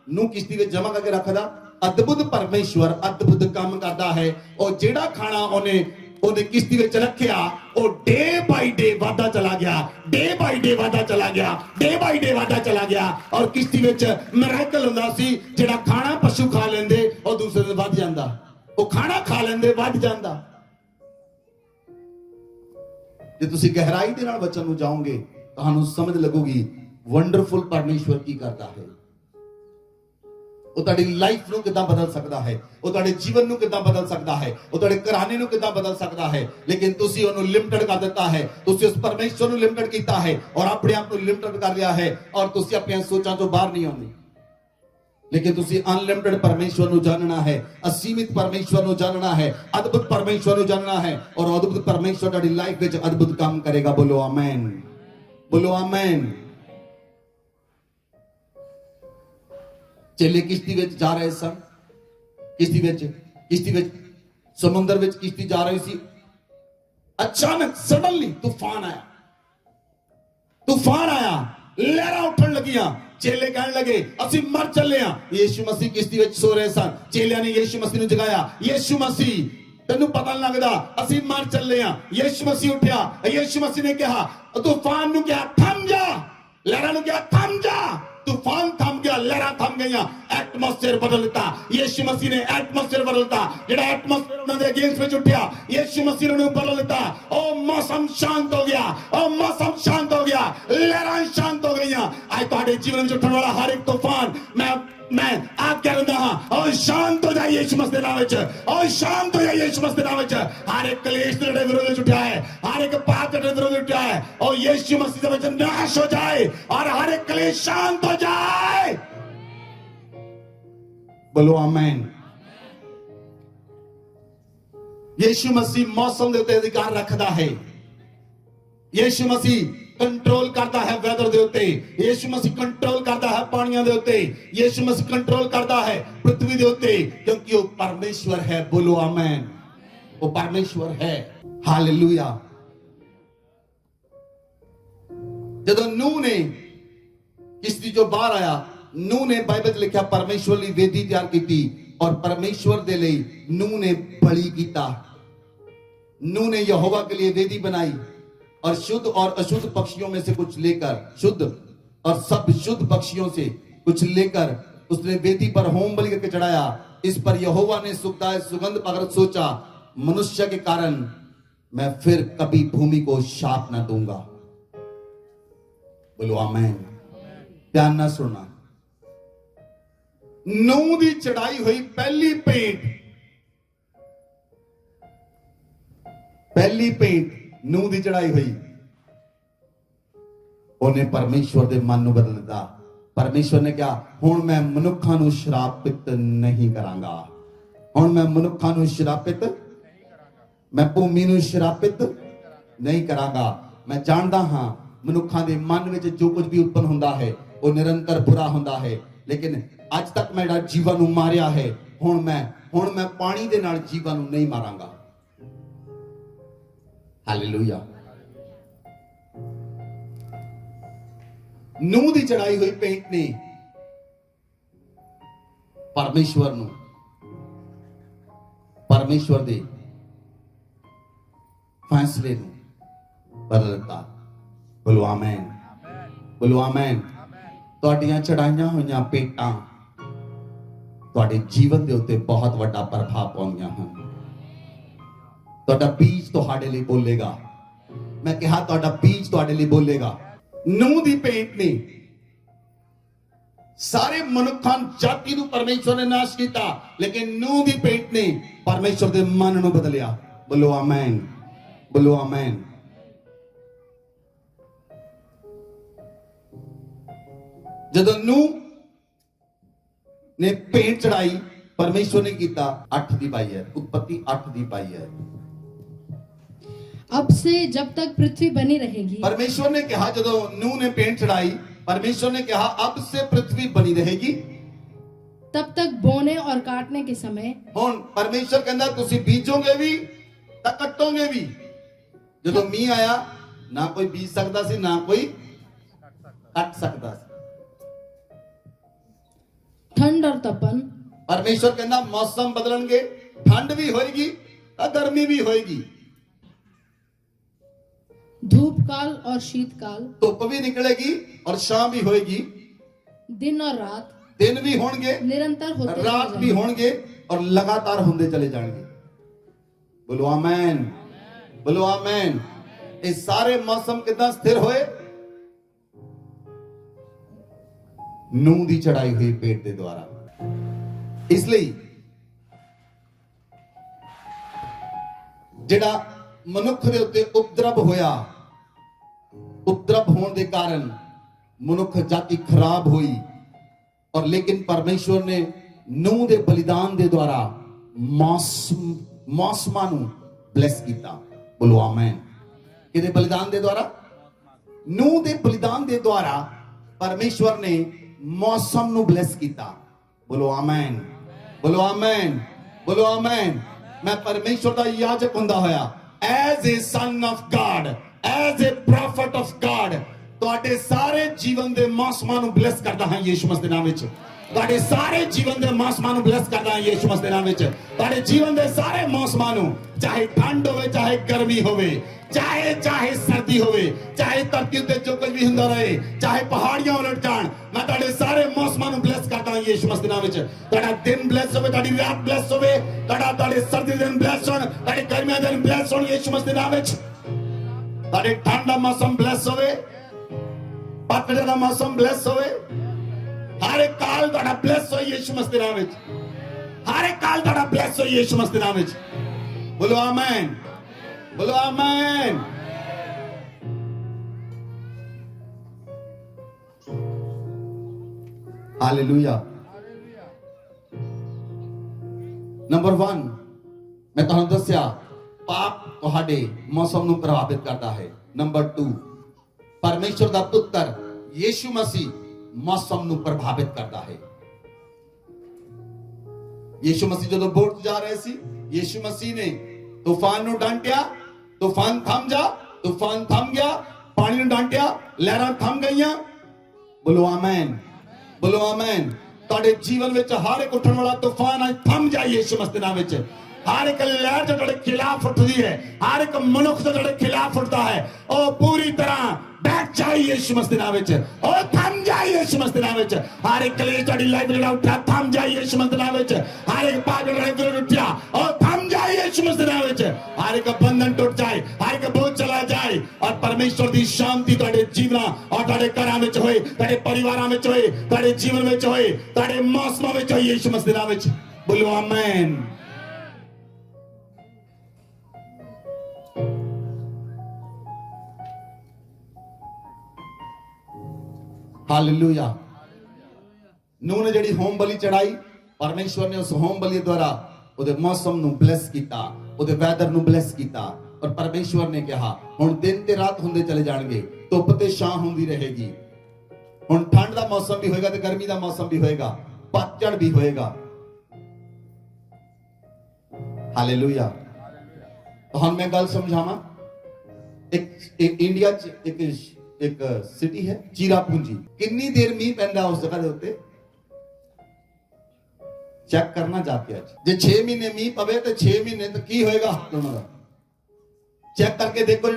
ਨੂੰ ਕਿਸ਼ਤੀ ਵਿੱਚ ਜਮਾ ਕਰਕੇ ਰੱਖਦਾ। ਅਦਭੁਤ ਪਰਮੇਸ਼ਵਰ ਅਦਭੁਤ ਕੰਮ ਕਰਦਾ ਹੈ। ਉਹ ਜਿਹੜਾ ਖਾਣਾ ਉਹਨੇ ਕਿਸ਼ਤੀ ਵਿੱਚ ਰੱਖਿਆ, ਉਹ ਡੇ ਬਾਈ ਡੇ ਵਾਧਾ ਚਲਾ ਗਿਆ, ਡੇ ਬਾਈ ਡੇ ਵਾਧਾ ਚਲਾ ਗਿਆ, ਡੇ ਬਾਈ ਡੇ ਵਾਧਾ ਚਲਾ ਗਿਆ। ਔਰ ਕਿਸ਼ਤੀ ਵਿੱਚ ਮਿਰਾਕਲ ਹੁੰਦਾ ਸੀ, ਜਿਹੜਾ ਖਾਣਾ ਪਸ਼ੂ ਖਾ ਲੈਂਦੇ ਉਹ ਦੂਸਰੇ ਦਿਨ ਵੱਧ ਜਾਂਦਾ। ਉਹ ਖਾਣਾ ਖਾ ਲੈਂਦੇ ਵੱਧ ਜਾਂਦਾ। ਜੇ ਤੁਸੀਂ ਗਹਿਰਾਈ ਦੇ ਨਾਲ ਵਚਨ ਨੂੰ ਜਾਓਗੇ ਤੁਹਾਨੂੰ ਸਮਝ ਲੱਗੂਗੀ ਵੰਡਰਫੁਲ ਪਰਮੇਸ਼ਵਰ ਕੀ ਕਰਦਾ ਹੈ। ਉਹ ਤੁਹਾਡੀ ਲਾਈਫ ਨੂੰ ਕਿੱਦਾਂ ਬਦਲ ਸਕਦਾ ਹੈ, ਉਹ ਤੁਹਾਡੇ ਜੀਵਨ ਨੂੰ ਕਿੱਦਾਂ ਬਦਲ ਸਕਦਾ ਹੈ, ਉਹ ਤੁਹਾਡੇ ਘਰਾਣੇ ਨੂੰ ਕਿੱਦਾਂ ਬਦਲ ਸਕਦਾ ਹੈ। ਲੇਕਿਨ ਤੁਸੀਂ ਉਹਨੂੰ ਲਿਮਟਡ ਕਰ ਦਿੱਤਾ ਹੈ, ਤੁਸੀਂ ਉਸ ਪਰਮੇਸ਼ਵਰ ਨੂੰ ਲਿਮਟਡ ਕੀਤਾ ਹੈ ਔਰ ਆਪਣੇ ਆਪ ਨੂੰ ਲਿਮਟਡ ਕਰ ਲਿਆ ਹੈ ਔਰ ਤੁਸੀਂ ਆਪਣੀਆਂ ਸੋਚਾਂ ਤੋਂ ਬਾਹਰ ਨਹੀਂ ਆਉਂਦੇ। लेकिन तुसी अनलिमिटेड परमेश्वर ਨੂੰ जानना है, असीमित परमेश्वर ਨੂੰ जानना है, अद्भुत परमेश्वर ਨੂੰ जानना है और अद्भुत परमेश्वर ਤੁਹਾਡੀ ਲਾਈਫ ਵਿੱਚ अद्भुत काम करेगा। बोलो आमेन, बोलो आमेन। चेले किश्ती ਵਿੱਚ जा रहे सन, किश्ती ਵਿੱਚ समुद्र ਵਿੱਚ किश्ती जा रही सी। अचानक सडनली तूफान आया, लहरां उठन लगियां। चेले कहने लगे ਅਸੀਂ मर चले हैं। यीशु मसीह किश्ती ਵਿੱਚ सो रहे सन। चेलियां ने यीशु मसीह ਨੂੰ जगाया, यीशु मसीह ਤੈਨੂੰ ਪਤਾ ਨਹੀਂ ਲੱਗਦਾ ਅਸੀਂ ਮਰ ਚੱਲੇ ਆ। ਯੀਸ਼ੂ ਮਸੀਹ ਉੱਠਿਆ, ਯੀਸ਼ੂ ਮਸੀਹ ਨੇ ਕਿਹਾ ਤੂਫਾਨ ਨੂੰ ਕਿਹਾ ਥਮ ਜਾ, ਲਹਿਰਾਂ ਨੂੰ ਕਿਹਾ ਥਮ ਜਾ। तूफान थम गया, लहरां थम गईयां, एटमॉस्फेयर बदल दिता। यीशु मसीह ने एटमॉस्फेयर बदल दिता। जेड़ा एटमॉस्फेयर उन्हां दे अगेंस्ट विच उठिया यीशु मसीह ने बदल दिता। ओ मौसम शांत हो गया, ओ मौसम शांत हो गया, लहरां शांत हो गईयां। आज तुहाडे जीवन विच उठण वाला हर एक तूफान मैं आप कह रहा हाँ और शांत हो जाए यीशु मसीह नाम विच, और शांत हो जाए यीशु मसीह नाम विच। हर एक कलेश तेरे विरोध विच उठा है, हर एक पाप तेरे विरोध विच उठा है और यीशु मसीह दे विच नाश हो जाए और हर एक कलेश शांत हो जाए। बोलो आमीन। यीशु मसीह मौसम दे उत्ते अधिकार रखदा है। यीशु मसीह कंट्रोल करता है वेदर दे उत्ते। यीशु मसीह कंट्रोल करता है पानियां दे उत्ते। यीशु मसीह कंट्रोल करता है पृथ्वी दे उत्ते, क्योंकि वो परमेश्वर है। बोलो आमीन। वो परमेश्वर है। हालेलुया। जदों नूह ने किश्ती जो बाहर आया, नूह ने बाइबल च लिखा परमेश्वर ਲਈ वेदी तैयार की और परमेश्वर दे ਲਈ नूह ने बलि कीता। नूह ने यहोवा के लिए वेदी बनाई और शुद्ध और अशुद्ध पक्षियों में से कुछ लेकर, शुद्ध और सब शुद्ध पक्षियों से कुछ लेकर उसने वेदी पर होम बलि करके चढ़ाया। इस पर यहोवा ने सुगंध पाकर सोचा, मनुष्य के कारण मैं फिर कभी भूमि को शाप न दूंगा। बोलो आमीन। ध्यान ना सुनना। नूह दी चढ़ाई हुई पहली पेंट नूह दी चढ़ाई हुई उन्हें परमेश्वर दे मन नूं बदल दिता। परमेश्वर ने कहा हुण मैं मनुखां नूं श्रापित नहीं करांगा, हुण मैं मनुखां नूं श्रापित, मैं भूमि नूं श्रापित नहीं करांगा। मैं जानदा हां मनुखां दे मन विच जो कुछ भी उत्पन्न हुंदा है वो निरंतर बुरा हुंदा है, लेकिन अज तक मैं जिहड़ा जीवन नूं मारिया है हुण मैं पानी दे नाल जीवन नूं नहीं मारांगा। हालेलुया। नूह दी चढ़ाई हुई पेंट ने परमेश्वर दे फैसले नूं बदल दिता। बोलो आमीन, बोलो आमीन। तुहाडीआं चढ़ाईआं होईआं पेंटां तुहाडे जीवन दे उत्ते बहुत वड्डा प्रभाव पाउंदिआं हन। तुहाडा बीज तुहाडे लई बोलेगा। मैं कहा तुहाडा बीज तुहाडे लई बोलेगा। नूह दी पेंट ने सारे मनुखां जाति नूं परमेश्वर ने नाश किया, लेकिन नूह दी पेंट ने परमेश्वर दे मन नूं बदलिया। बोलो आमीन, बोलो आमीन। जदों नूह ने पेंट चढ़ाई परमेश्वर ने किया 8 दी पाई है, उत्पत्ति 8 दी पाई है। अब से जब तक पृथ्वी बनी रहेगी, परमेश्वर ने कहा जदों नूह ने पेंट चढ़ाई, परमेश्वर ने कहा अब से पृथ्वी बनी रहेगी तब तक बोने और काटने के समय। हुण परमेश्वर कहंदा तुसी बीजोगे भी तां कट्टोगे भी। जदों मींह आया ना कोई बीज सकदा सी ना कोई कट सकदा सी। ठंड और तपन, परमेश्वर कहंदा मौसम बदलणगे, ठंड भी होएगी तां गर्मी भी होएगी, धूप काल और शीतकाल, धुप भी निकलेगी और शाम भी होएगी, दिन और रात, दिन भी होंगे निरंतर होते रात भी होंगे ਔਰ ਲਗਾਤਾਰ ਹੁੰਦੇ ਚਲੇ ਜਾਣਗੇ। ਬੋਲੋ ਆਮੇਨ, ਬੋਲੋ ਆਮੇਨ। ਇਹ ਸਾਰੇ ਮੌਸਮ ਕਿਦਾਂ ਸਥਿਰ ਹੋਏ? ਨੂਹ ਦੀ ਚੜਾਈ ਹੋਈ ਪੇਟ ਦੇ ਦੁਆਰਾ। ਇਸ ਲਈ ਜਿਹੜਾ ਮਨੁੱਖ ਦੇ ਉੱਤੇ ਉਪਦਰਵ ਹੋਇਆ, ਉਪਦਰਵ ਹੋਣ ਦੇ ਕਾਰਨ ਮਨੁੱਖ ਜਾਤੀ ਖਰਾਬ ਹੋਈ, ਔਰ ਲੇਕਿਨ ਪਰਮੇਸ਼ਵਰ ਨੇ ਨੂਹ ਦੇ ਬਲੀਦਾਨ ਦੇ ਦੁਆਰਾ ਮੌਸਮਾਂ ਨੂੰ ਬਲੈਸ ਕੀਤਾ। ਬੋਲੋ ਆਮੇਨ। ਕਿਹਦੇ ਬਲੀਦਾਨ ਦੇ ਦੁਆਰਾ? ਨੂਹ ਦੇ ਬਲੀਦਾਨ ਦੇ ਦੁਆਰਾ ਪਰਮੇਸ਼ਵਰ ਨੇ ਮੌਸਮ ਨੂੰ ਬਲੈਸ ਕੀਤਾ। ਬੋਲੋ ਆਮੇਨ, ਬੋਲੋ ਆਮੇਨ, ਬੋਲੋ ਆਮੇਨ। ਮੈਂ ਪਰਮੇਸ਼ਵਰ ਦਾ ਯਾਜਕ ਹੁੰਦਾ ਹੋਇਆ, as a son of God, as a prophet of God, ਤੁਹਾਡੇ ਸਾਰੇ ਜੀਵਨ ਦੇ ਮੌਸਮਾਂ ਨੂੰ ਬਲੈਸ ਕਰਦਾ ਹਾਂ ਯਿਸੂ ਮਸੀਹ ਦੇ ਨਾਮ ਵਿੱਚ। ਤੁਹਾਡੇ ਸਾਰੇ ਜੀਵਨ ਦੇ ਮੌਸਮਾਂ ਨੂੰ ਬਲੈਸ ਕਰਦਾ ਹਾਂ ਯਿਸੂ ਮਸੀਹ ਦੇ ਨਾਮ ਵਿੱਚ। ਤੁਹਾਡੇ ਜੀਵਨ ਦੇ ਸਾਰੇ ਮੌਸਮਾਂ ਨੂੰ, ਚਾਹੇ ਠੰਡ ਹੋਵੇ, ਚਾਹੇ ਗਰਮੀ ਹੋਵੇ, ਚਾਹੇ ਸਰਦੀ ਹੋਵੇ, ਚਾਹੇ ਧਰਤੀ ਉੱਤੇ ਜੋ ਕੁਝ ਵੀ ਹੁੰਦਾ ਰਹੇ, ਚਾਹੇ ਪਹਾੜੀਆਂ ਉਲਟ ਜਾਣ, ਮੈਂ ਤੁਹਾਡੇ ਸਾਰੇ ਮੌਸਮਾਂ ਨੂੰ ਬਲੈਸ ਕਰਦਾ ਹਾਂ ਯਿਸੂ ਮਸੀਹ ਦੇ ਨਾਮ ਵਿੱਚ। ਤੁਹਾਡਾ ਦਿਨ ਬਲੈਸ ਹੋਵੇ, ਤੁਹਾਡੀ ਰਾਤ ਬਲੈਸ ਹੋਵੇ, ਤੁਹਾਡੇ ਸਰਦੀ ਦੇ ਦਿਨ ਬਲੈਸ ਹੋਣ, ਤੁਹਾਡੇ ਗਰਮੀਆਂ ਦੇ ਦਿਨ ਬਲੈਸ ਹੋਣ ਯਿਸੂ ਮਸੀਹ ਦੇ ਨਾਮ ਵਿੱਚ। ਤੁਹਾਡੇ ਠੰਡ ਦਾ ਮੌਸਮ ਬਲੈਸ ਹੋਵੇ, ਪਤਝੜ ਦਾ ਮੌਸਮ ਬਲੈਸ ਹੋਵੇ, ਹਰ ਇੱਕ ਕਾਲ ਤੁਹਾਡਾ ਬਲੈਸ ਹੋਏ ਯਿਸੂ ਮਸੀਹ ਦੇ ਨਾਮ ਵਿੱਚ। ਹਰ ਇੱਕ ਕਾਲ ਤੁਹਾਡਾ ਬਲੈਸ ਹੋਏ ਯਿਸੂ ਮਸੀਹ ਦੇ ਨਾਮ ਵਿੱਚ। ਬੋਲੋ ਆਮੇਨ, ਬੋਲੋ ਆਮੇਨ। ਹਾਲੇਲੂਇਆ। ਨੰਬਰ 1 ਮੈਂ ਤੁਹਾਨੂੰ ਦੱਸਿਆ, ਪਾਪ ਤੁਹਾਡੇ ਮੌਸਮ ਨੂੰ ਪ੍ਰਭਾਵਿਤ ਕਰਦਾ ਹੈ। ਨੰਬਰ 2 ਪਰਮੇਸ਼ਵਰ ਦਾ ਪੁੱਤਰ ਯਿਸੂ ਮਸੀਹ ਮੌਸਮ ਨੂੰ ਪ੍ਰਭਾਵਿਤ ਕਰਦਾ ਹੈ। ਯਿਸੂ ਮਸੀਹ ਜਦੋਂ ਬੋਟ ਜਾ ਰਹੇ ਸੀ, ਯਿਸੂ ਮਸੀਹ ਨੇ ਤੂਫਾਨ ਨੂੰ ਡਾਂਟਿਆ, ਤੂਫਾਨ ਥਮ ਜਾ, ਤੂਫਾਨ ਥਮ ਗਿਆ। ਪਾਣੀ ਨੂੰ ਡਾਂਟਿਆ, ਲਹਿਰਾਂ ਥਮ ਗਈਆਂ। ਬੋਲੋ ਆਮੇਨ, ਬੋਲੋ ਆਮੇਨ। ਤੁਹਾਡੇ ਜੀਵਨ ਵਿੱਚ ਹਰ ਇੱਕ ਉੱਠਣ ਵਾਲਾ ਤੂਫਾਨ ਅੱਜ ਥਮ ਜਾਏ ਯਿਸੂ ਮਸੀਹ ਦੇ ਨਾਮ ਵਿੱਚ। ਹਰ ਇੱਕ ਲਹਿਰ ਜੋ ਤੁਹਾਡੇ ਖਿਲਾਫ ਉੱਠਦੀ ਹੈ, ਹਰ ਇੱਕ ਮਨੁੱਖ ਜੋ ਤੁਹਾਡੇ ਖਿਲਾਫ ਉੱਠਦਾ ਹੈ, ਉਹ ਪੂਰੀ ਤਰ੍ਹਾਂ ਬੈਠ ਜਾਏ ਯਿਸੂ ਮਸੀਹ ਦੇ ਨਾਮ ਵਿੱਚ। ਉਹ ਥਮ ਜਾਏ ਯਿਸੂ ਮਸੀਹ ਦੇ ਨਾਮ ਵਿੱਚ। ਹਰ ਇੱਕ ਕਲੇਸ਼ ਤੁਹਾਡੀ ਲਾਈਫ ਜਿਹੜਾ ਉੱਠਿਆ, ਥਮ ਜਾਏ ਯਿਸੂ ਮਸੀਹ ਦੇ ਨਾਮ ਵਿੱਚ। ਹਰ ਇੱਕ ਪਾਪ ਜਿਹੜਾ ਉੱਠਿਆ, ਉਹ ਥਮ ਜਾਏ ਯਿਸੂ ਮਸੀਹ ਦੇ ਨਾਮ ਵਿੱਚ। ਹਰ ਇੱਕ ਬੰਧਨ ਟੁੱਟ ਜਾਏ, ਹਰ ਇੱਕ ਬੋਝ ਚਲਾ ਜਾਏ, ਔਰ ਪਰਮੇਸ਼ਵਰ ਦੀ ਸ਼ਾਂਤੀ ਤੁਹਾਡੇ ਜੀਵਨਾਂ ਔਰ ਤੁਹਾਡੇ ਘਰਾਂ ਵਿੱਚ ਹੋਏ, ਤੁਹਾਡੇ ਪਰਿਵਾਰਾਂ ਵਿੱਚ ਹੋਏ, ਤੁਹਾਡੇ ਜੀਵਨ ਵਿੱਚ ਹੋਏ, ਤੁਹਾਡੇ ਮੌਸਮਾਂ ਵਿੱਚ ਹੋਏ ਯਿਸੂ ਮਸੀਹ ਦੇ ਨਾਮ ਵਿੱਚ। ਬੋਲੋ ਆਮੇਨ। हालेलुया। ਨੂਹ ਨੇ ਜਿਹੜੀ ਹੋਮ ਬਲੀ ਚੜਾਈ, ਪਰਮੇਸ਼ਵਰ ਨੇ ਉਸ ਹੋਮ ਬਲੀ ਦੁਆਰਾ ਉਹਦੇ ਮੌਸਮ ਨੂੰ ਬਲੈਸ ਕੀਤਾ, ਉਹਦੇ ਵੈਦਰ ਨੂੰ ਬਲੈਸ ਕੀਤਾ। ਔਰ ਪਰਮੇਸ਼ਵਰ ਨੇ ਕਿਹਾ ਹੁਣ ਦਿਨ ਤੇ ਰਾਤ ਹੁੰਦੇ ਚਲੇ ਜਾਣਗੇ, ਧੁੱਪ ਤੇ ਛਾਂ ਹੁੰਦੀ ਰਹੇਗੀ। ਹੁਣ ਠੰਡ ਦਾ ਮੌਸਮ ਵੀ ਹੋਏਗਾ ਤੇ ਗਰਮੀ ਦਾ ਮੌਸਮ ਵੀ ਹੋਏਗਾ, ਪਤਝੜ ਵੀ ਹੋਏਗਾ। ਹਾਲੇਲੂਇਆ। ਹੁਣ ਮੈਂ ਗੱਲ ਸਮਝਾਵਾਂ। ਇੱਕ ਇੰਡੀਆ ਚ ਇੱਕ ਸਿਟੀ ਹੈ ਚੀਰਾਪੂੰਜੀ। ਕਿੰਨੀ ਦੇਰ ਮੀਂਹ ਪੈਂਦਾ ਉਸ ਜਗ੍ਹਾ ਦੇ ਉੱਤੇ? ਚੈੱਕ ਕਰਨਾ ਜਾ ਕੇ ਅੱਜ। ਜੇ 6 ਮਹੀਨੇ ਮੀਂਹ ਪਵੇ ਤੇ 6 ਮਹੀਨੇ ਤੱਕ ਕੀ ਹੋਏਗਾ ਉਹਨਾਂ ਦਾ? ਚੈੱਕ ਕਰਕੇ ਦੇਖੋ।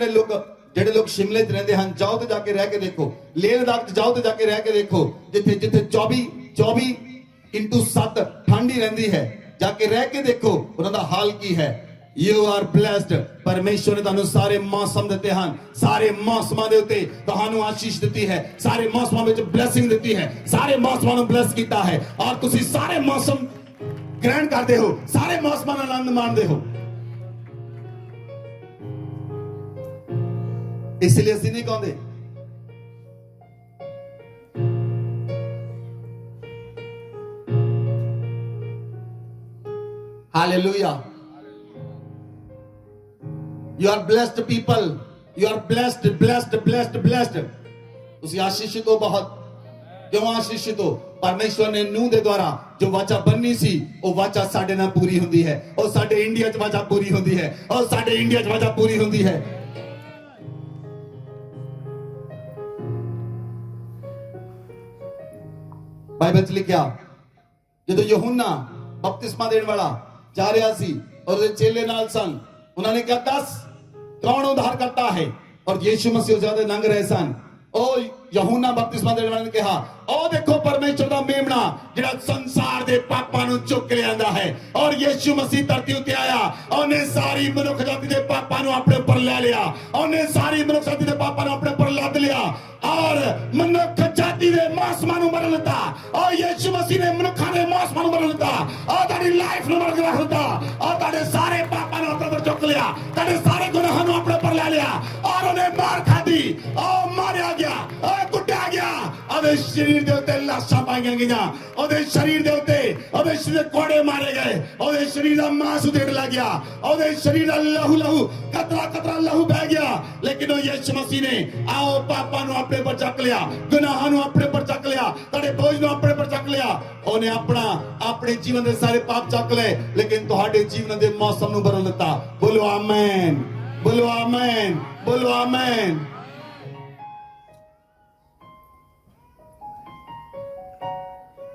ਜਿਹੜੇ ਲੋਕ ਸ਼ਿਮਲੇ 'ਚ ਰਹਿੰਦੇ ਹਨ, ਜਾਓ ਤੇ ਜਾ ਕੇ ਰਹਿ ਕੇ ਦੇਖੋ। ਲੇਹ ਲਦਾਖ 'ਚ ਜਾਓ ਤੇ ਜਾ ਕੇ ਰਹਿ ਕੇ ਦੇਖੋ, ਜਿੱਥੇ 24/7 ਠੰਡ ਹੀ ਰਹਿੰਦੀ ਹੈ। ਜਾ ਕੇ ਰਹਿ ਕੇ ਦੇਖੋ ਉਹਨਾਂ ਦਾ ਹਾਲ ਕੀ ਹੈ। You are blessed। ਪਰਮੇਸ਼ਵਰ ਨੇ ਤੁਹਾਨੂੰ ਸਾਰੇ ਮੌਸਮ ਦਿੱਤੇ ਹਨ, ਸਾਰੇ ਮੌਸਮਾਂ ਦੇ ਉੱਤੇ ਤੁਹਾਨੂੰ ਆਸ਼ੀਸ਼ ਦਿੱਤੀ ਹੈ, ਸਾਰੇ ਮੌਸਮਾਂ ਵਿੱਚ ਬਲੇਸਿੰਗ ਦਿੱਤੀ ਹੈ, ਸਾਰੇ ਮੌਸਮਾਂ ਨੂੰ ਬਲੈਸ ਕੀਤਾ ਹੈ। ਔਰ ਤੁਸੀਂ ਸਾਰੇ ਮੌਸਮ ਗ੍ਰਹਿਣ ਕਰਦੇ ਹੋ, ਸਾਰੇ ਮੌਸਮਾਂ ਦਾ ਆਨੰਦ ਮਾਣਦੇ ਹੋ। ਇਸ ਲਈ ਅਸੀਂ ਨਹੀਂ ਕਹਿੰਦੇ hallelujah. You are blessed people. You are blessed, blessed, blessed, blessed. ਤੁਸੀਂ ਆਸ਼ੀਸ਼ਿਤ ਹੋ ਬਹੁਤ। ਕਿਉਂ ਆਸ਼ੀਸ਼ਿਤ ਹੋ? ਪਰਮੇਸ਼ਵਰ ਨੇ ਨੂਹ ਦੇ ਦੁਆਰਾ ਜੋ ਵਾਚਾ ਬੰਨੀ ਸੀ, ਉਹ ਵਾਚਾ ਸਾਡੇ ਨਾਲ ਪੂਰੀ ਹੁੰਦੀ ਹੈ। ਉਹ ਸਾਡੇ ਇੰਡੀਆ 'ਚ ਵਾਚਾ ਪੂਰੀ ਹੁੰਦੀ ਹੈ। ਉਹ ਸਾਡੇ ਇੰਡੀਆ 'ਚ ਵਾਚਾ ਪੂਰੀ ਹੁੰਦੀ ਹੈ। ਬਾਈਬਲ 'ਚ ਲਿਖਿਆ, ਜਦੋਂ ਯਹੂਨਾ ਬਪਤਿਸਮਾ ਦੇਣ ਵਾਲਾ ਜਾ ਰਿਹਾ ਸੀ ਔਰ ਉਹਦੇ ਚੇਲੇ ਨਾਲ ਸਨ, ਉਹਨਾਂ ਨੇ ਕਿਹਾ 10 ਕੌਣ ਉਧਾਰ ਕਰਤਾ ਹੈ? और यीशु मसीह ज्यादा लंघ रहे सन। ਉਹ ਯਹੂਨਾ ਬਪਤਿਸਮਾ ਦੇਣ ਵਾਲੇ ਨੇ ਕਿਹਾ, ਉਹ ਦੇਖੋ ਪਰਮੇਸ਼ਰ ਦਾ ਮੇਮਣਾ ਜਿਹੜਾ ਸੰਸਾਰ ਦੇ ਪਾਪਾਂ ਨੂੰ ਚੁੱਕ ਲਿਆਂਦਾ ਹੈ। ਔਰ ਯੀਸ਼ੂ ਮਸੀਹ ਧਰਤੀ ਉੱਤੇ ਆਇਆ, ਉਹਨੇ ਸਾਰੀ ਮਨੁੱਖ ਜਾਤੀ ਦੇ ਪਾਪਾਂ ਨੂੰ ਆਪਣੇ ਉੱਪਰ ਲੈ ਲਿਆ, ਉਹਨੇ ਸਾਰੀ ਮਨੁੱਖ ਜਾਤੀ ਦੇ ਪਾਪਾਂ ਨੂੰ ਆਪਣੇ ਉੱਪਰ ਲੱਦ ਲਿਆ ਔਰ ਮਨੁੱਖ ਜਾਤੀ ਦੇ ਮੌਸਮਾਂ ਨੂੰ ਬਦਲ ਦਿੱਤਾ। ਔਰ ਯੀਸ਼ੂ ਮਸੀਹ ਨੇ ਮਨੁੱਖਾਂ ਦੇ ਮੌਸਮਾਂ ਨੂੰ ਬਦਲ ਦਿੱਤਾ, ਔਰ ਤੁਹਾਡੀ ਲਾਈਫ ਨੂੰ ਬਦਲ ਦਿੱਤਾ, ਔਰ ਤੁਹਾਡੇ ਸਾਰੇ ਪਾਪਾਂ ਨੂੰ ਆਪਣੇ ਉੱਪਰ ਚੁੱਕ ਲਿਆ, ਤੁਹਾਡੇ ਸਾਰੇ ਗੁਨਾਹਾਂ ਨੂੰ ਆਪਣੇ ਉੱਪਰ ਲੈ ਲਿਆ ਔਰ ਉਹਨੇ ਮਾਰ ਖਾਧੀ, ਉਹ ਮਾਰਿਆ ਗਿਆ, ਉਹ ਕੁੱਟਿਆ ਗਿਆ, ਉਹਦੇ ਸਰੀਰ ਦੇ ਉੱਤੇ ਲਾਸ਼ਾਂ ਪਾਈਆਂ ਗਈਆਂ, ਉਹਦੇ ਸਰੀਰ ਦੇ ਉੱਤੇ ਉਹਦੇ ਸਰੀਰ ਦੇ ਕੋੜੇ ਮਾਰੇ ਗਏ, ਉਹਦੇ ਸਰੀਰ ਦਾ ਮਾਂਸ ਉਧੇੜ ਲੱਗ ਗਿਆ, ਉਹਦੇ ਸਰੀਰ ਦਾ ਲਹੂ ਕਤਰਾ ਲਹੂ ਬਹਿ ਗਿਆ। ਲੇਕਿਨ ਉਹ ਯਿਸੂ ਮਸੀਹ ਨੇ ਆਓ ਪਾਪਾਂ ਨੂੰ ਆਪਣੇ ਉੱਪਰ ਚੱਕ ਲਿਆ, ਗੁਨਾਹਾਂ ਨੂੰ ਆਪਣੇ ਉੱਪਰ ਚੱਕ ਲਿਆ, ਤੁਹਾਡੇ ਬੋਝ ਨੂੰ ਆਪਣੇ ਉੱਪਰ ਚੱਕ ਲਿਆ। ਉਹਨੇ ਆਪਣੇ ਜੀਵਨ ਦੇ ਸਾਰੇ ਪਾਪ ਚੱਕ ਲਏ, ਲੇਕਿਨ ਤੁਹਾਡੇ ਜੀਵਨ ਦੇ ਮੌਸਮ ਨੂੰ ਬਦਲ ਦਿੱਤਾ। ਬੋਲੋ ਆਮੇਨ, ਬੋਲੋ ਆਮੇਨ, ਬੋਲੋ ਆਮੇਨ।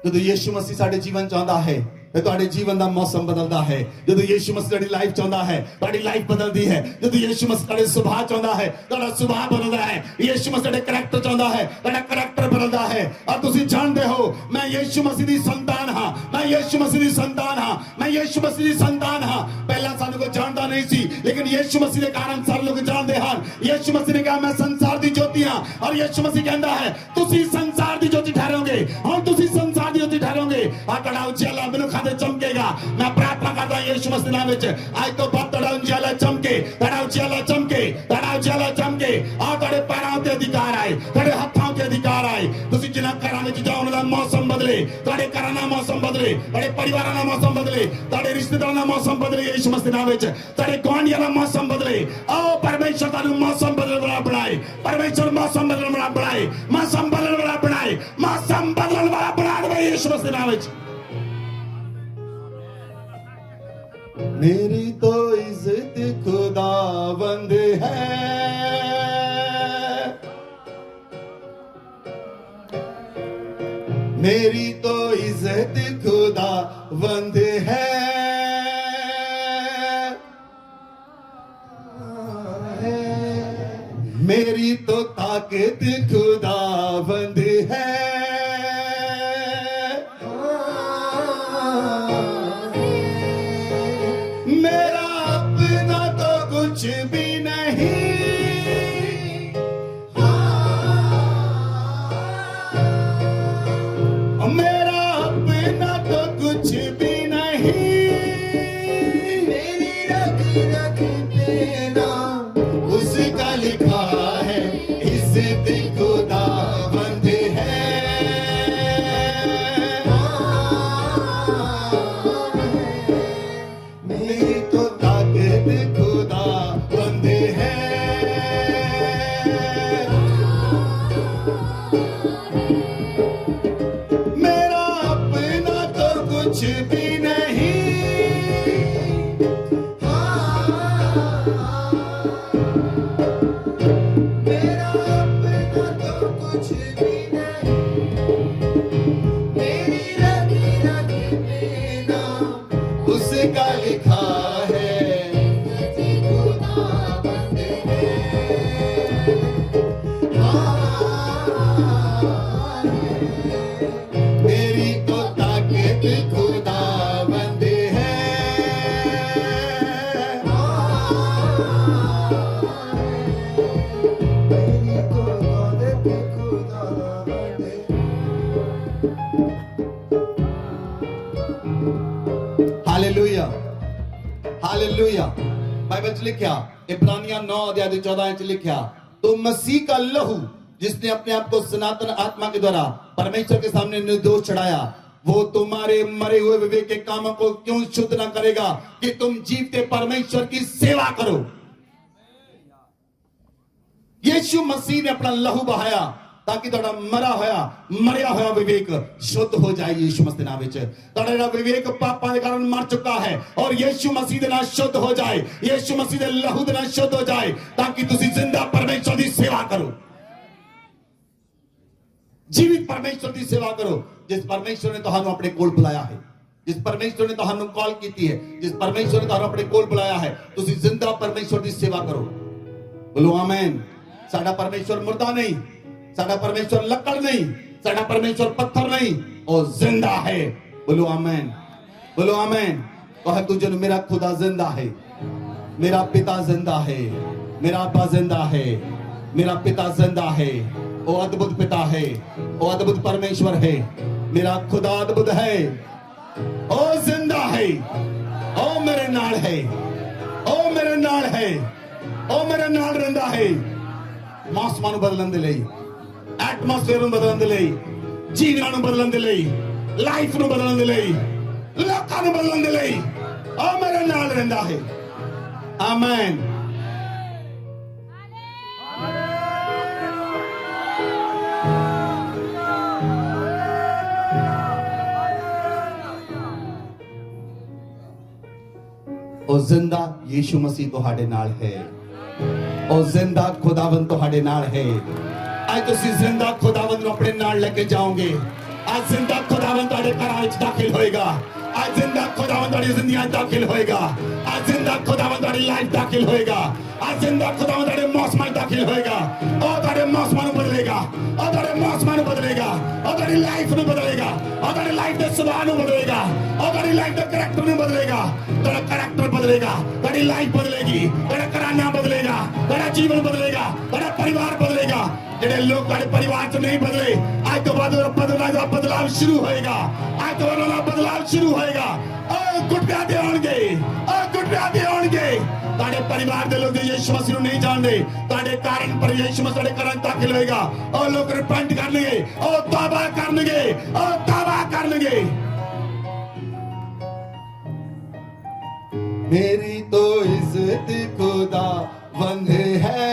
ਜਦੋਂ ਯਿਸੂ ਮਸੀਹ ਸਾਡੇ ਜੀਵਨ ਚ ਆਉਂਦਾ ਹੈ ਤੇ ਤੁਹਾਡੇ ਜੀਵਨ ਦਾ ਮੌਸਮ ਬਦਲਦਾ ਹੈ। ਜਦੋਂ ਯਿਸੂ ਮਸੀਹ ਤੁਹਾਡੀ ਲਾਈਫ ਚ ਆਉਂਦਾ ਹੈ, ਤੁਹਾਡੀ ਲਾਈਫ ਬਦਲਦੀ ਹੈ। ਜਦੋਂ ਯਿਸੂ ਮਸੀਹ ਤੁਹਾਡੇ ਸੁਭਾਅ ਚ ਆਉਂਦਾ ਹੈ, ਤੁਹਾਡਾ ਸੁਭਾਅ ਬਦਲਦਾ ਹੈ। ਯਿਸੂ ਮਸੀਹ ਤੁਹਾਡੇ ਕਰੈਕਟਰ ਚ ਆਉਂਦਾ ਹੈ, ਤੁਹਾਡਾ ਕਰੈਕਟਰ ਬਦਲਦਾ ਹੈ। ਔਰ ਤੁਸੀਂ ਜਾਣਦੇ ਹੋ ਮੈਂ ਯਿਸੂ ਮਸੀਹ ਦੀ ਸੰਤਾਨ ਹਾਂ, ਮੈਂ ਯਿਸੂ ਮਸੀਹ ਦੀ ਸੰਤਾਨ ਹਾਂ, ਮੈਂ ਯਿਸੂ ਮਸੀਹ ਦੀ ਸੰਤਾਨ ਹਾਂ। ਪਹਿਲਾਂ ਸਾਨੂੰ ਕੋਈ ਜਾਣਦਾ ਨਹੀਂ ਸੀ, ਲੇਕਿਨ ਯਿਸੂ ਮਸੀਹ ਦੇ ਕਾਰਨ ਸਾਰੇ ਲੋਕ ਜਾਣਦੇ ਹਨ। ਯਿਸੂ ਮਸੀਹ ਨੇ ਕਿਹਾ ਮੈਂ ਸੰਸਾਰ ਦੀ ਜੋਤੀ ਹਾਂ, ਔਰ ਯਿਸੂ ਮਸੀਹ ਕਹਿੰਦਾ ਹੈ ਤੁਸੀਂ ਸੰਸਾਰ ਦੀ ਜੋਤੀ ਠਹਿਰੋਗੇ। ਹੁਣ ਤੁਸੀਂ ਸੰਸਾਰ ਦੀ ਜੋਤੀ ਠਹਿਰੋਗੇ, ਆ ਤੁਹਾਡਾ ਉਜਲਾ ਮਨੁੱਖਾਂ ਤੇ ਚਮਕੇਗਾ। ਮੈਂ ਪ੍ਰਾਰਥਨਾ ਕਰਦਾ ਯਿਸੂ ਮਸੀਹ ਦੇ ਨਾਮ ਵਿੱਚ ਅੱਜ ਤੋਂ ਬਾਅਦ ਤੁਹਾਡਾ ਉਜਲਾ ਚਮਕੇ, ਤੁਹਾਡਾ ਉਜਲਾ ਚਮਕੇ, ਤੁਹਾਡਾ ਉਜਲਾ ਚਮਕੇ। ਆ ਤੁਹਾਡੇ ਪੈਰਾਂ ਤੇ ਅਧਿਕਾਰ ਆਏ, ਤੁਹਾਡੇ ਹੱਥਾਂ ਤੇ ਅਧਿਕਾਰ ਆਏ। ਤੁਸੀਂ ਜਿਨ੍ਹਾਂ ਘਰਾਂ ਵਿੱਚ ਜਾਓ ਉਹਨਾਂ ਦਾ ਮੌਸਮ ਬਦਲੇ, ਤੁਹਾਡੇ ਘਰਾਂ ਦਾ ਮੌਸਮ ਬਦਲੇ, ਤੁਹਾਡੇ ਪਰਿਵਾਰਾਂ ਦਾ ਮੌਸਮ ਬਦਲੇ, ਤੁਹਾਡੇ ਰਿਸ਼ਤੇਦਾਰਾਂ ਦਾ ਮੌਸਮ ਬਦਲੇ ਯਿਸੂ ਮਸੀਹ ਦੇ ਨਾਮ ਵਿੱਚ, ਤੁਹਾਡੇ ਗੁਆਂਢੀਆਂ ਦਾ ਮੌਸਮ ਬਦਲੇ। ਆਓ ਪਰਮੇਸ਼ਰ ਤੁਹਾਨੂੰ ਮੌਸਮ ਬਦਲਣ ਵਾਲਾ ਬਣਾਏ, ਪਰਮੇਸ਼ਰ ਮੌਸਮ ਬਦਲਣ ਵਾਲਾ ਬਣਾਏ, ਮੌਸਮ ਬਦਲਣ ਵਾਲਾ ਬਣਾਏ, ਮੌਸਮ ਬਦਲਣ ਵਾਲਾ ਬਣਾ ਦੇਵੇ ਯਿਸੂ ਮਸੀਹ ਦੇ ਨਾਮ ਵਿੱਚ। मेरी तो इज्जत खुदावंद है, मेरी तो इज्जत खुदावंद है, मेरी तो ताकत खुदावंद है, मेरा अपना तो कुछ भी नहीं, मेरा अपना तो कुछ भी नहीं, मेरी रख देना उसका लिखा है, इज्जत खुदावंद है, मेरी तो ताकत खुदावंद है, मेरा अपना तो कुछ भी नहीं, मेरा अपना तो कुछ भी नहीं, मेरी रग देना उसका लिखा है, खुदावंद है, मेरी तो ताकत खुदावंद है, मेरी तो ताकत खुदावंद है। Hallelujah, hallelujah. बाइबल च लिखा इब्रानियां 9 अध्याय 14 च लिखा तो मसीह का लहू जिसने अपने आप को सनातन आत्मा के द्वारा परमेश्वर के सामने निर्दोष चढ़ाया, वो तुम्हारे मरे हुए विवेक के कामों को क्यों शुद्ध न करेगा कि तुम जीवते परमेश्वर की सेवा करो। यीशु मसीह ने अपना लहू बहाया ताकि ਤੁਹਾਡਾ ਮਰਿਆ ਹੋਇਆ ਵਿਵੇਕ ਸ਼ੁੱਧ ਹੋ ਜਾਏ। ਯਿਸੂ ਮਸੀਹ ਦੇ ਨਾਮ ਵਿੱਚ ਤੁਹਾਡਾ ਜਿਹੜਾ ਵਿਵੇਕ ਪਾਪਾਂ ਦੇ ਕਾਰਨ ਮਰ ਚੁੱਕਾ ਹੈ ਔਰ ਯਿਸੂ ਮਸੀਹ ਦੇ ਨਾਲ ਸ਼ੁੱਧ ਹੋ ਜਾਏ, ਯਿਸੂ ਮਸੀਹ ਦੇ ਲਹੂ ਦੇ ਨਾਲ ਸ਼ੁੱਧ ਹੋ ਜਾਏ ਤਾਂ ਕਿ ਤੁਸੀਂ ਜ਼ਿੰਦਾ ਪਰਮੇਸ਼ਰ ਦੀ ਸੇਵਾ ਕਰੋ, ਜੀਵਿਤ ਪਰਮੇਸ਼ਰ ਦੀ ਸੇਵਾ ਕਰੋ। ਜਿਸ ਪਰਮੇਸ਼ਰ ਨੇ ਤੁਹਾਨੂੰ ਆਪਣੇ ਕੋਲ ਬੁਲਾਇਆ ਹੈ, ਜਿਸ ਪਰਮੇਸ਼ਰ ਨੇ ਤੁਹਾਨੂੰ ਕਾਲ ਕੀਤੀ ਹੈ, ਜਿਸ ਪਰਮੇਸ਼ਰ ਨੇ ਤੁਹਾਨੂੰ ਆਪਣੇ ਕੋਲ ਬੁਲਾਇਆ ਹੈ, ਤੁਸੀਂ ਜ਼ਿੰਦਾ ਪਰਮੇਸ਼ਰ ਦੀ ਸੇਵਾ ਕਰੋ। ਬੋਲੋ ਆਮੇਨ। ਸਾਡਾ ਪਰਮੇਸ਼ਰ ਮੁਰਦਾ ਨਹੀਂ, साडा परमेश्वर लकड़ नहीं, साडा परमेश्वर पत्थर नहीं, और जिंदा है। बोलो आमीन, बोलो आमीन। कह तुझे मेरा खुदा जिंदा है, मेरा पिता जिंदा है, मेरा अब्बा जिंदा है, मेरा पिता जिंदा है। ओ अद्भुत पिता है, ओ अद्भुत परमेश्वर है, मेरा खुदा अद्भुत है, ओ जिंदा है, ओ मेरे नाल है, ओ मेरे नाल है, ओ मेरे नाल रहंदा है। मौसमां ਨੂੰ ਬਦਲਣ ਦੇ ਲਈ, ਐਟਮੋਸਫੇਅਰ ਨੂੰ ਬਦਲਣ ਦੇ ਲਈ, ਜੀਵਨਾਂ ਨੂੰ ਬਦਲਣ ਦੇ ਲਈ, ਲਾਈਫ ਨੂੰ ਬਦਲਣ ਦੇ ਲਈ, ਲੋਕਾਂ ਨੂੰ ਬਦਲਣ ਦੇ ਲਈ ਉਹ ਮੇਰੇ ਨਾਲ ਰਹਿੰਦਾ ਹੈ। ਆਮੀਨ। ਉਹ ਜ਼ਿੰਦਾ ਯੀਸ਼ੂ ਮਸੀਹ ਤੁਹਾਡੇ ਨਾਲ ਹੈ, ਉਹ ਜ਼ਿੰਦਾ ਖੁਦਾਵੰਦ ਤੁਹਾਡੇ ਨਾਲ ਹੈ। ਅੱਜ ਤੁਸੀਂ ਜ਼ਿੰਦਾ ਖੁਦਾਵੰਦ ਨੂੰ ਆਪਣੇ ਨਾਲ ਲੈ ਕੇ ਜਾਓਗੇ। ਅੱਜ ਜ਼ਿੰਦਾ ਖੁਦਾਵੰਦ ਤੁਹਾਡੇ ਘਰਾਂ ਵਿੱਚ ਦਾਖਲ ਹੋਏਗਾ। ਅੱਜ ਜ਼ਿੰਦਾ ਖੁਦਾਵੰਦ ਤੁਹਾਡੀ ਜ਼ਿੰਦਗੀਆਂ 'ਚ ਦਾਖਲ ਹੋਏਗਾ। ਅੱਜ ਜ਼ਿੰਦਾ ਖੁਦਾਵੰਦ ਤੁਹਾਡੀ ਲਾਈਫ ਦਾਖਲ ਹੋਏਗਾ। ਅੱਜ ਜ਼ਿੰਦਾ ਖੁਦਾਵੰਦ ਤੁਹਾਡੇ ਮੌਸਮਾਂ 'ਚ ਦਾਖਲ ਹੋਏਗਾ। ਉਹ ਤੁਹਾਡੇ ਮੌਸਮਾਂ ਨੂੰ ਬਦਲੇਗਾ, ਉਹ ਤੁਹਾਡੇ ਮੌਸਮਾਂ ਨੂੰ ਬਦਲੇਗਾ, ਉਹ ਤੁਹਾਡੀ ਲਾਈਫ ਨੂੰ ਬਦਲੇਗਾ, ਉਹ ਤੁਹਾਡੀ ਲਾਈਫ ਦੇ ਸੁਭਾਅ ਨੂੰ ਬਦਲੇਗਾ, ਉਹ ਤੁਹਾਡੀ ਲਾਈਫ ਦੇ ਕਰੈਕਟਰ ਨੂੰ ਬਦਲੇਗਾ। ਤੁਹਾਡਾ ਕਰੈਕਟਰ ਬਦਲੇਗਾ, ਤੁਹਾਡੀ ਲਾਈਫ ਬਦਲੇਗੀ, ਤੁਹਾਡਾ ਘਰਾਨਾ ਬਦਲੇਗਾ, ਤੁਹਾਡਾ ਜੀਵਨ ਬਦਲੇਗਾ, ਤੁਹਾਡਾ ਪਰਿਵਾਰ ਬਦਲੇਗਾ। ਜਿਹੜੇ ਲੋਕ ਤੁਹਾਡੇ ਪਰਿਵਾਰ 'ਚ ਨਹੀਂ ਬਦਲੇ, ਅੱਜ ਤੋਂ ਬਾਅਦ ਬਦਲਾਵ ਸ਼ੁਰੂ ਹੋਏਗਾ। ਅੱਜ ਤੋਂ ਬਾਅਦ ਬਦਲਾਵ ਸ਼ੁਰੂ ਹੋਏਗਾ। ਉਹ ਗੁੱਟਿਆਂ ਤੇ ਆਉਣਗੇ, ਉਹ ਗੁੱਟਿਆਂ ਤੇ ਆਉਣਗੇ। ਤੁਹਾਡੇ ਪਰਿਵਾਰ ਦੇ ਲੋਕ ਯਿਸੂ ਮਸੀਹ ਨੂੰ ਨਹੀਂ ਜਾਣਦੇ, ਤੁਹਾਡੇ ਕਾਰਨ ਪਰ ਯਿਸੂ ਮਸੀਹ ਤੁਹਾਡੇ ਘਰਾਂ 'ਚ ਦਾਖਲ ਹੋਏਗਾ। ਉਹ ਲੋਕ ਰਿਪੈਂਟ ਕਰਨਗੇ, ਉਹ ਤੌਬਾ ਕਰਨਗੇ, ਉਹ ਤੌਬਾ ਕਰਨਗੇ। मेरी तो इज्जत खुदा बंद है,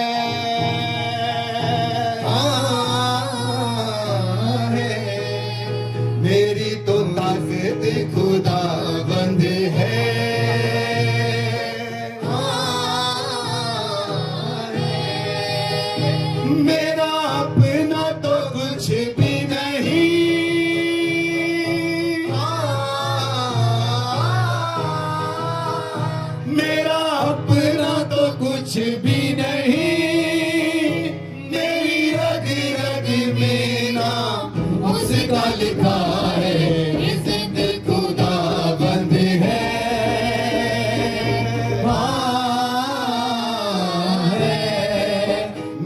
मेरी तो ताकत खुदा बंद है, मेरा अपना तो कुछ भी नहीं, मेरा अपना तो कुछ भी नहीं, मेरी रग रग में नाम उसका लिखा है, इज्जत खुदा बंद है,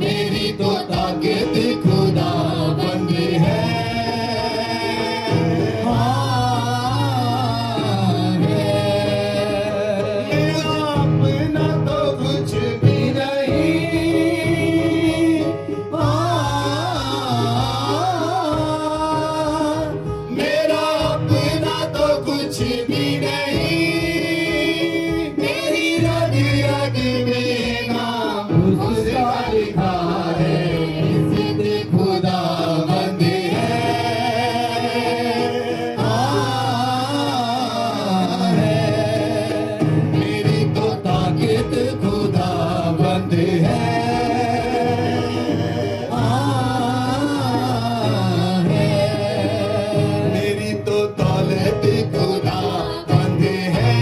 मेरी तो ताकत खुदा बंद है, मेरा अपना तो कुछ भी नहीं, मेरा अपना तो कुछ भी नहीं, मेरी रग रग में नाम उसका लिखा है, इज्जत खुदा बंद है, मेरी तो ताकत खुदा बंद है, मेरी तो दौलत खुदा बंद है,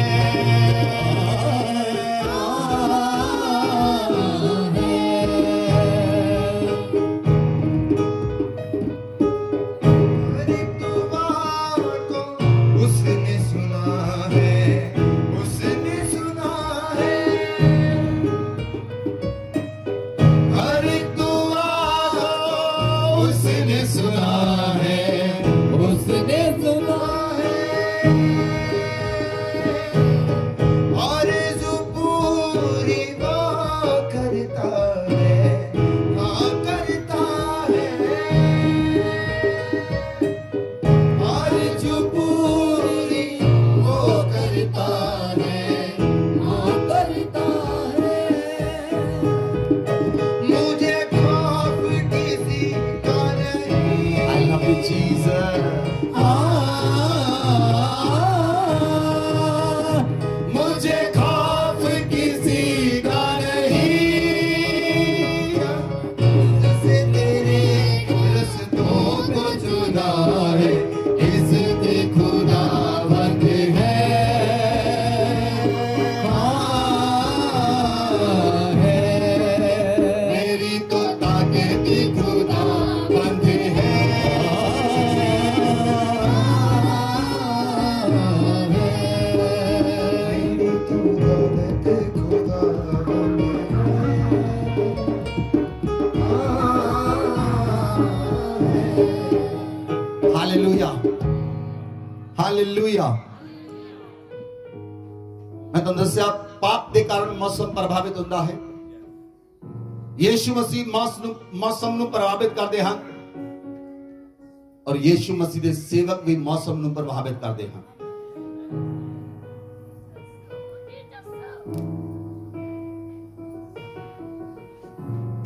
उसने सुना है, उसने सुना है, हर एक दुआ को उसने सुना है, उसने सुना है, और जो पूरी वो करता है, हाँ करता है, और जो पूरी वो करता है, हाँ करता है, मुझे खौफ किसी का नहीं, I love you Jesus, मुझे खौफ किसी का नहीं, हालेलुया, हालेलुया। मैं तुहानू दस्सिया पाप के कारण मौसम प्रभावित होता है। यीशु मसीह मौसम नू प्रभावित करते हैं और यीशु मसीह के सेवक भी मौसम नू प्रभावित करते हैं।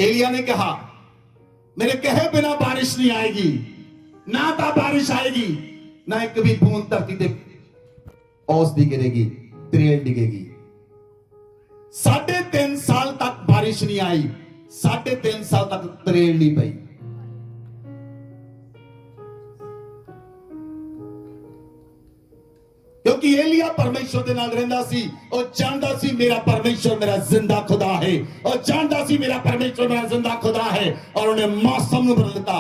एलिया ने कहा मेरे कहे बिना बारिश नहीं आएगी, ना तो बारिश आएगी ना एक भी बूंद धरती ते औसदी गिरेगी, त्रेल डिगेगी। 3.5 साल तक बारिश नहीं आई, 3.5 साल तक त्रेल नहीं पई। क्योंकि एलिया परमेश्वर के नाल रहंदा सी और जानदा सी मेरा परमेश्वर मेरा जिंदा खुदा है, और जानदा सी मेरा परमेश्वर मेरा जिंदा खुदा है, और उन्हें मौसम नूं बदल दिता।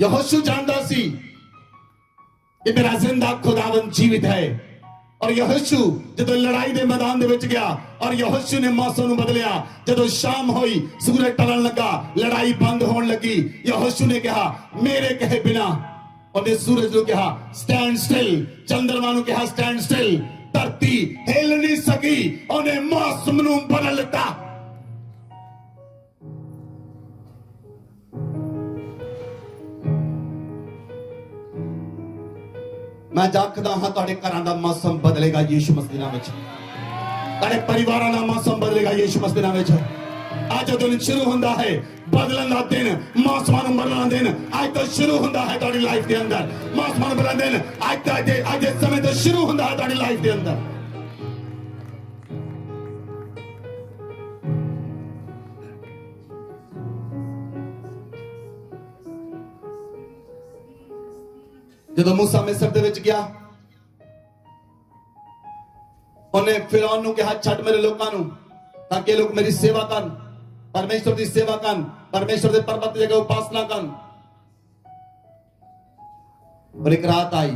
यहोशू जानदा सी कि मेरा जिंदा खुदावन जीवित है, और यहोशू जदों लड़ाई के मैदान दे विच गया और यहोशू ने मौसम नूं बदलिया। जदों शाम होई, सूरज टलन लगा, लड़ाई बंद होण लगी, यहोशू ने कहा मेरे कहे बिना, उन्हें सूरज नूं कहा स्टैंड स्टिल, चंद्रमा नूं कहा स्टैंड स्टिल, धरती हिल नहीं सकी, उन्हें मौसम नूं बदल दिता। मैं जाखदा हां तुहाडे घरां दा मौसम बदलेगा यीशु मसीह दे नाम विच, तुहाडे परिवारां दा मौसम बदलेगा यीशु मसीह दे नाम विच। अज दिन शुरू हुंदा है बदलन दा दिन, मौसमां नूं बदलण दा दिन अज तो शुरू हुंदा है तुहाडी लाइफ दे अंदर। मौसमां नूं बदलण दा दिन अज दे समय तो शुरू हुंदा है तुहाडी लाइफ दे अंदर। जदों मूसा मिस्र दे विच गया, उन्हें फिरौन नूं कहा छड्ड मेरे लोकां नूं ताकि लोग मेरी सेवा करन, परमेश्वर की सेवा करन, परमेश्वर के पर्वत की जगह उपासना करन। और एक रात आई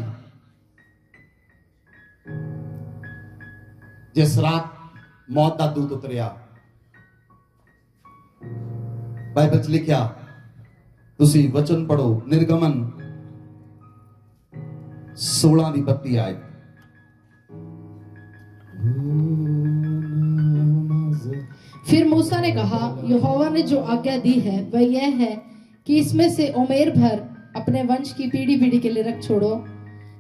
जिस रात मौत का दूत उतरिया। बाइबल च लिखिया, तुसी वचन पढ़ो, निर्गमन 16 दी 32 आयत। फिर मूसा ने कहा यहोवा ने जो आज्ञा दी है वह यह है कि इसमें से उमेर भर अपने वंश की पीढ़ी पीढ़ी के लिए रख छोड़ो,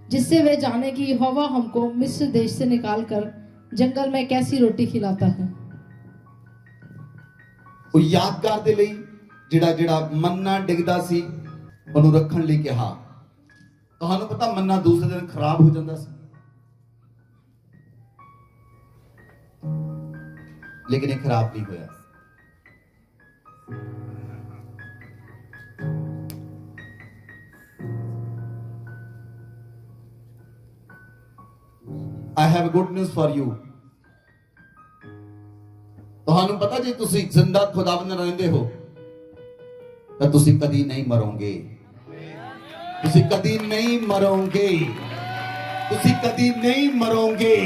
जिससे वे जाने कि यहोवा हमको मिस्र देश से निकालकर जंगल में कैसी रोटी खिलाता है। वो यादगार दे लई जिहड़ा जिहड़ा मन्ना डिगदा सी ਉਹਨੂੰ ਰੱਖਣ ਲਈ ਕਿਹਾ। ਤੁਹਾਨੂੰ ਪਤਾ ਮੰਨਾ ਦੂਸਰੇ ਦਿਨ ਖਰਾਬ ਹੋ ਜਾਂਦਾ ਸੀ, लेकिन ये खराब नहीं होया। I have good news for you। ਤੁਹਾਨੂੰ ਪਤਾ ਜੇ ਤੁਸੀਂ ਜ਼ਿੰਦਾ ਖੁਦਾਵੰਦ ਨਾਲ ਰਹਿੰਦੇ ਹੋ ਤਾਂ ਤੁਸੀਂ ਕਦੀ ਨਹੀਂ ਮਰੋਗੇ, ਤੁਸੀਂ ਕਦੀ ਨਹੀਂ ਮਰੋਗੇ, ਤੁਸੀਂ ਕਦੀ ਨਹੀਂ ਮਰੋਗੇ,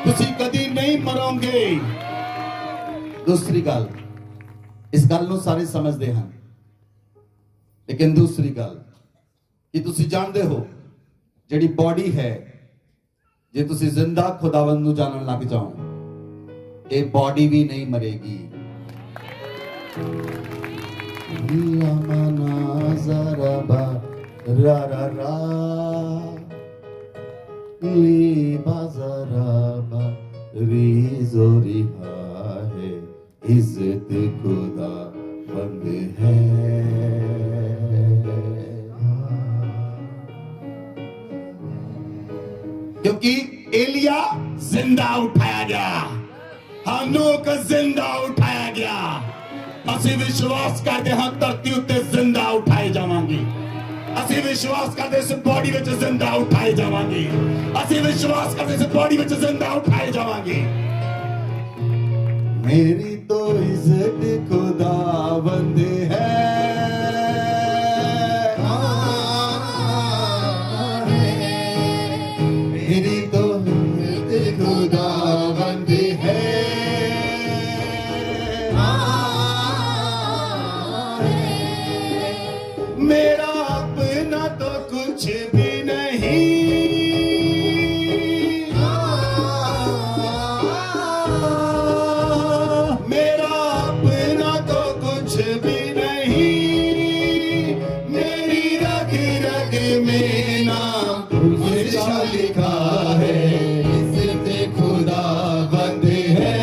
ਤੁਸੀਂ ਕਦੀ ਨਹੀਂ ਮਰੋਗੇ। दूसरी गल, इस गल नूं सारे समझते हैं, लेकिन दूसरी गल कि तुसी जानते हो जिहड़ी बॉडी है, जे तुसी जिंदा खुदावंद नूं जानन लग जाओ, ये बॉडी भी नहीं मरेगी। इज्जत खुदा बंद है। क्योंकि एलिया जिंदा उठाया गया, हनोक जिंदा उठाया गया। असी विश्वास करते हाँ धरती उत्ते जिंदा उठाए जावांगे, असी विश्वास करते इस बॉडी विच जिंदा उठाए जावांगे, असी विश्वास करते इस बॉडी विच जिंदा उठाए जावांगे। मेरी तो इज्जत खुदावंद है, कुछ भी नहीं, मेरा अपना तो कुछ भी नहीं, मेरी रग रग में नाम यीशु लिखा है, इससे खुदा बंद है।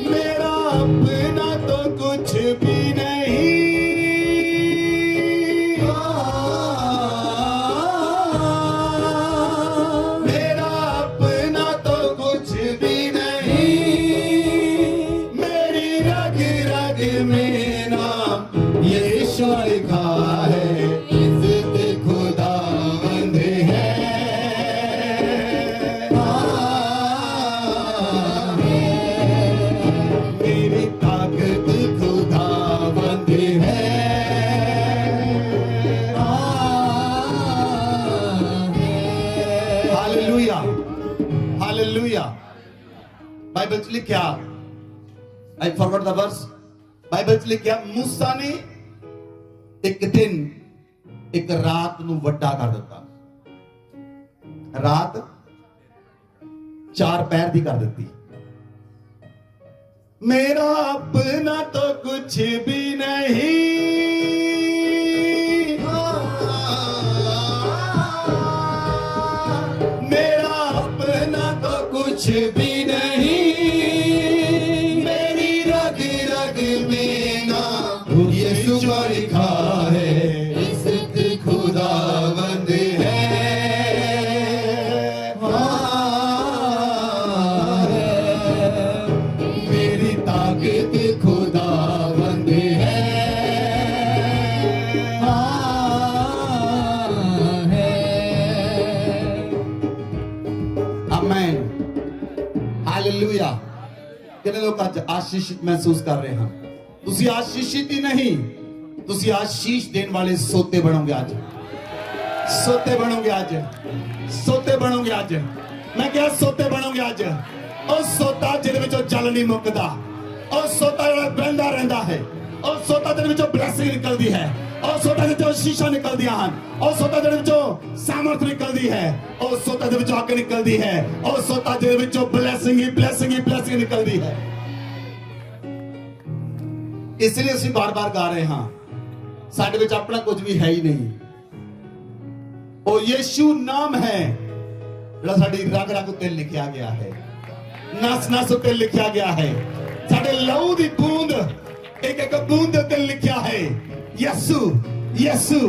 मेरा अपना तो कुछ भी नहीं, मेरा अपना तो कुछ भी नहीं, मेरी रग रग में नाम यीशु लिखा है, इससे खुदा बंद है। मेरी ताकत खुदा बंद है। Hallelujah, hallelujah. बाइबल च लिखा, I forgot the verse, Bible च लिखा मूसा ने एक दिन एक रात ਨੂੰ ਵੱਡਾ ਕਰ ਦਿੱਤਾ, ਰਾਤ 4 ਪਹਿਰ ਦੀ ਕਰ ਦਿੱਤੀ। मेरा अपना तो कुछ भी नहीं, मेरा अपना तो कुछ भी नहीं, मेरी रग रग में नाम यीशु लिखा है, इससे खुदा बंद है। मेरी ताकत खुदा बंद है। आमेन, हालेलुया। कितने लोग आज आशीषित महसूस कर रहे हैं? ਤੁਸੀਂ आशीषित ही नहीं, ਤੁਸੀਂ आशीष देने वाले सोते बनोगे आज, सोते बनोगे आज, सोते बनोगे आज। मैं क्या सोते बनोगे आज? ਉਹ ਸੋਤਾ ਜਿਹਦੇ ਵਿੱਚੋਂ ਜਲ ਨਹੀਂ ਮੁੱਕਦਾ, ਉਹ ਸੋਤਾ ਜਿਹੜਾ ਬਹਿੰਦਾ ਰਹਿੰਦਾ ਹੈ, ਉਹ ਸੋਤਾ ਜਿਹਦੇ ਵਿੱਚੋਂ ਬਲੈਸਿੰਗ ਨਿਕਲਦੀ ਹੈ, ਉਹ ਸੋਤਾ ਜਿਹਦੇ ਵਿੱਚੋਂ ਸ਼ੀਸ਼ਾ ਨਿਕਲਦੀਆਂ ਹਨ, ਉਹ ਸੋਤਾ ਜਿਹਦੇ ਵਿੱਚੋਂ ਸਾਮਰਥ ਨਿਕਲਦੀ ਹੈ, ਉਹ ਸੋਤਾ ਦੇ ਵਿੱਚੋਂ ਅੱਗ ਨਿਕਲਦੀ ਹੈ, ਉਹ ਸੋਤਾ ਜਿਹਦੇ ਵਿੱਚੋਂ ਬਲੈਸਿੰਗ ਹੀ ਬਲੈਸਿੰਗ ਹੀ ਬਲੈਸਿੰਗ ਨਿਕਲਦੀ ਹੈ। ਇਸ ਲਈ ਅਸੀਂ ਬਾਰ-ਬਾਰ ਗਾ ਰਹੇ ਹਾਂ, ਸਾਡੇ ਵਿੱਚ ਆਪਣਾ ਕੁਝ ਵੀ ਹੈ ਹੀ ਨਹੀਂ। ਉਹ ਯੀਸ਼ੂ ਨਾਮ ਹੈ ਜਿਹੜਾ ਸਾਡੀ ਰਗ ਰਗ ਉੱਤੇ ਲਿਖਿਆ ਗਿਆ ਹੈ, नस नस उत्ते लिखा गया है, साडे लहू दी बूंद एक एक बूंद उत्ते लिखा है, यसु यसु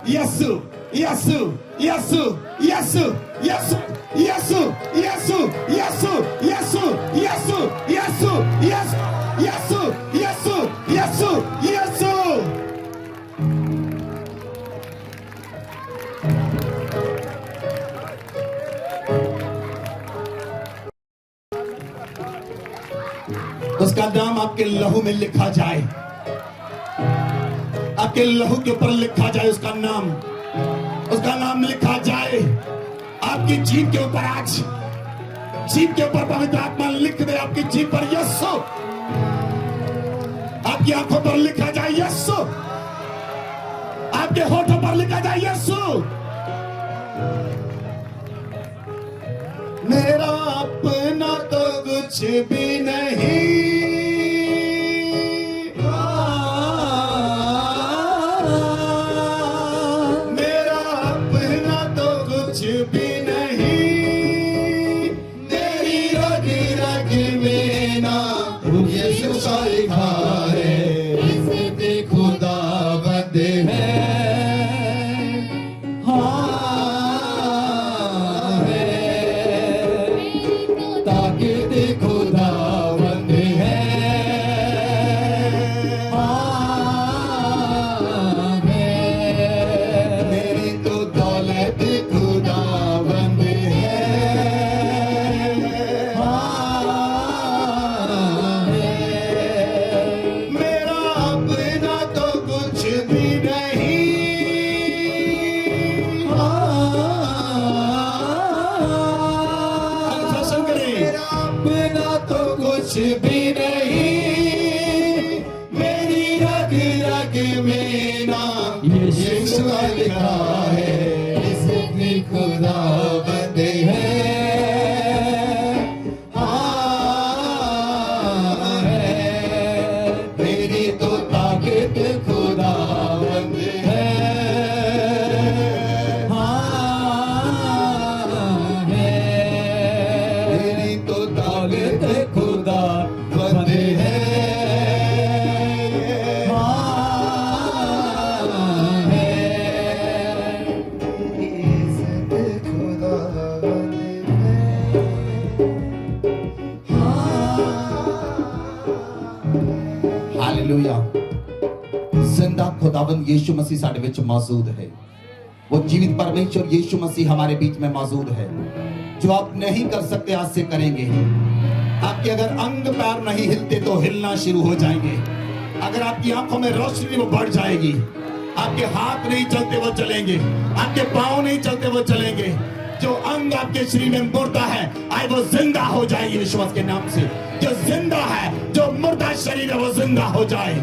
यसु यसु यसु यसु यसु यसु यसु यसु यसु यसु यसु यसु यसु यसु यसु। उसका नाम आपके लहू में लिखा जाए, आपके लहू के ऊपर लिखा जाए उसका नाम लिखा जाए। आपकी जीभ के ऊपर आज, जीभ के ऊपर पवित्र आत्मा लिख दे, आपकी जीभ पर यीशु, आपकी आंखों पर लिखा जाए यीशु, आपके होठों पर लिखा जाए यीशु। मेरा अपना तो कुछ भी नहीं, मेरा अपना तो कुछ भी नहीं, तेरी रग रग में नाम यीशु का लिखा है, इससे खुदा बंद है। खुदा बंद है। मेरी तो दौलत खुदा बंद है। में नाम यीशु का लिखा है, इसकी खुदा बंदे है। हाँ है, मेरी तो ताकत खुदा बंदे है। हाँ है, मेरी तो ताकत खुदा बंदे है। हालेलुया। जिंदा खुदावंद यीशु मसीह साडे विच मौजूद है। वो जीवित परमेश्वर यीशु मसीह हमारे बीच में मौजूद है। जो आप नहीं कर सकते आज से करेंगे। आपके अगर अंग पैर नहीं हिलते तो हिलना शुरू हो जाएंगे। अगर आपकी आंखों में रोशनी वो बढ़ जाएगी। आपके हाथ नहीं चलते वो चलेंगे। आपके पांव नहीं चलते वो चलेंगे। जो अंग आपके शरीर में मुर्दा है आए वो जिंदा हो जाएगी विश्वास के नाम से। जो जिंदा है, जो मुर्दा शरीर है वो जिंदा हो जाए।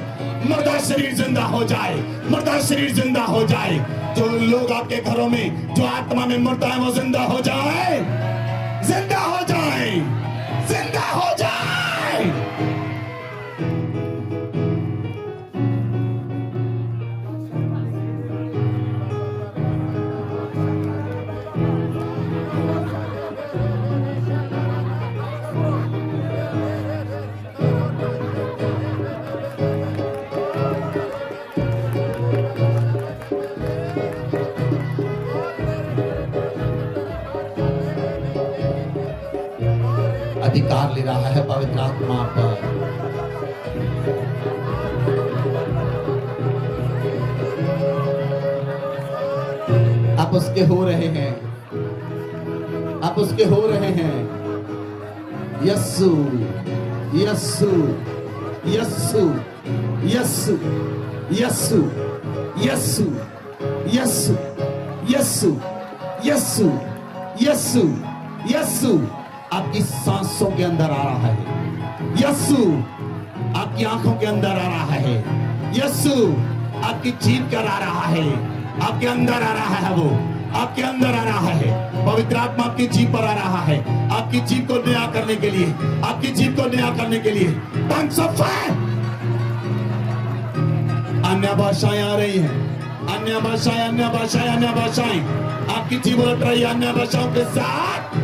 मुर्दा शरीर जिंदा हो जाए। मुर्दा शरीर जिंदा हो जाए। जो लोग आपके घरों में जो आत्मा में मुर्दा है वो जिंदा हो जाए। जिंदा हो जाए। जिंदा हो जाए। अधिकार ले रहा है पवित्र आत्मा पर। आप उसके हो रहे हैं। आप उसके हो रहे हैं। यस्सु यस्सु यस्सु यस्सु यस्सु यस्सु यस्सु यस्सु यस्सु यस्सु यस्सु आपकी सांसों के अंदर आ रहा है। यस्सु आपकी आंखों के अंदर आ रहा है। यस्सु आपकी जीभ कर आ रहा है। आपके अंदर आ रहा है। वो आपके अंदर आ रहा है। पवित्र आत्मा आपकी जीभ पर आ रहा है। आपकी जीभ को नया करने के लिए, आपकी जीभ को नया करने के लिए tongues of fire। अन्य भाषाएं आ रही हैं। अन्य भाषाएं, अन्य भाषाएं, अन्य भाषाएं। आपकी जीभ उलट रही है अन्य भाषाओं के साथ।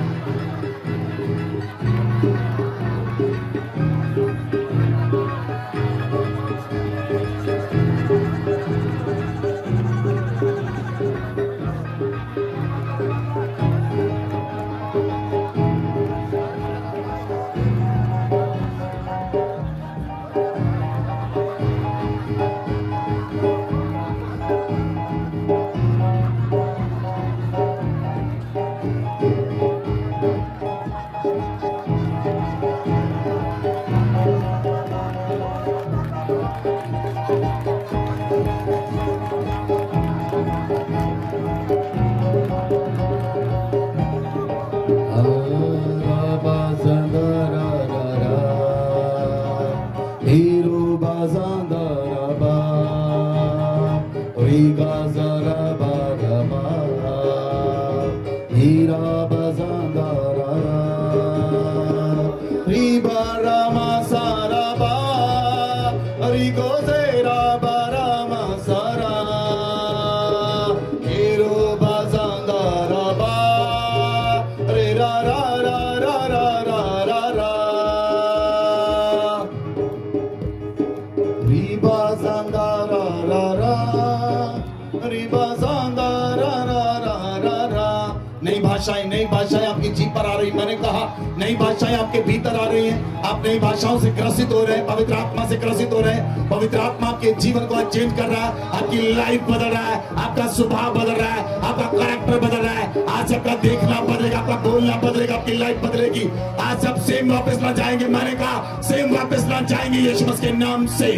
नई भाषाएं आपकी जीभ पर आ रही। मैंने कहा नई भाषाएं आपके भीतर आ रही हैं। आप नई भाषाओं से ग्रसित हो रहे हैं। पवित्र आत्मा से ग्रसित हो रहे हैं। पवित्र आत्मा आपके जीवन को चेंज कर रहा है। आपकी लाइफ बदल रहा है। आपका स्वभाव बदल रहा है। आपका कैरेक्टर बदल रहा है। आज आपका देखना बदलेगा। आपका बोलना बदलेगा। आपकी लाइफ बदलेगी। आज आप सेम वापस ना जाएंगे। मैंने कहा सेम वापस ना जाएंगे यीशु मसीह के नाम से।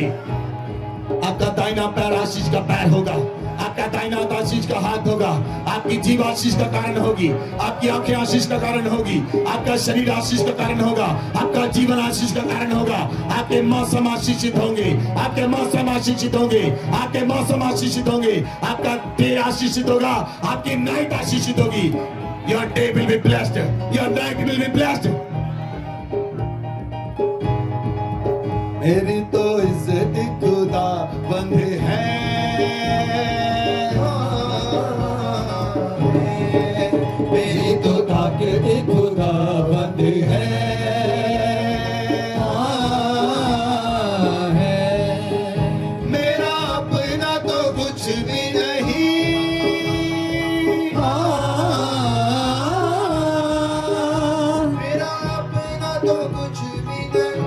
आपका दाहिना पैर आशीष का पैर होगा, आपका दाहिना हाथ आशीष का हाथ होगा, आपकी जीभ आशीष का कारण होगी, आपकी आंखें आशीष का कारण होगी, आपका शरीर आशीष का कारण होगा, आपका जीवन आशीष का कारण होगा, आपके मौसम आशीषित होंगे, आपके मौसम आशीषित होंगे, आपके मौसम आशीषित होंगे, आपका डे आशीषित होगा, आपकी नाइट आशीषित होगी। Your day will be blessed, your night will be blessed. मेरी तो इज्जत खुदा बंद है, मेरी तो ताकत खुदा बंद है, मेरा अपना तो कुछ भी नहीं, मेरा अपना तो कुछ भी नहीं,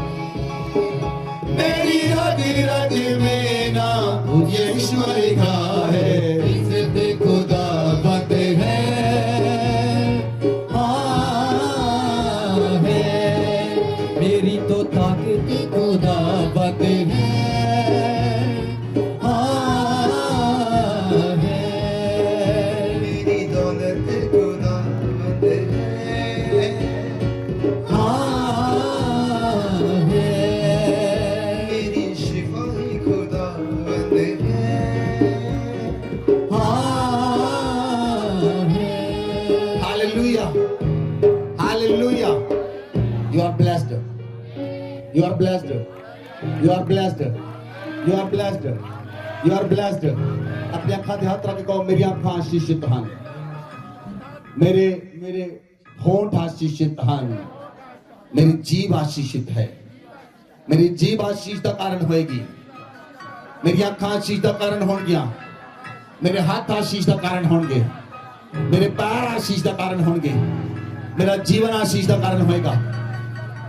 मेरी रग रग में ना यीशु लिखा है, इज्जत खुदा बंद है, मेरी तो ताकत खुदा बंद है, मेरी दौलत खुदा बंद है, मेरी शिफा ही खुदा बंद है, hallelujah, hallelujah. You are blessed. You are blessed. You are blessed. You are blessed. You are blessed. अपनी अखा ध्यान रख के कहो, मेरी अखा आशीषित ਹਨ, मेरे मेरे होंठ आशीषित ਹਨ, मेरी जीभ आशीषित है, मेरी जीभ आशीष का कारण होएगी, मेरी अखा आशीष का कारण होंगियां, मेरे हाथ आशीष का कारण होंगे, मेरे पैर आशीष का कारण होंगे, मेरा जीवन आशीष का कारण होएगा,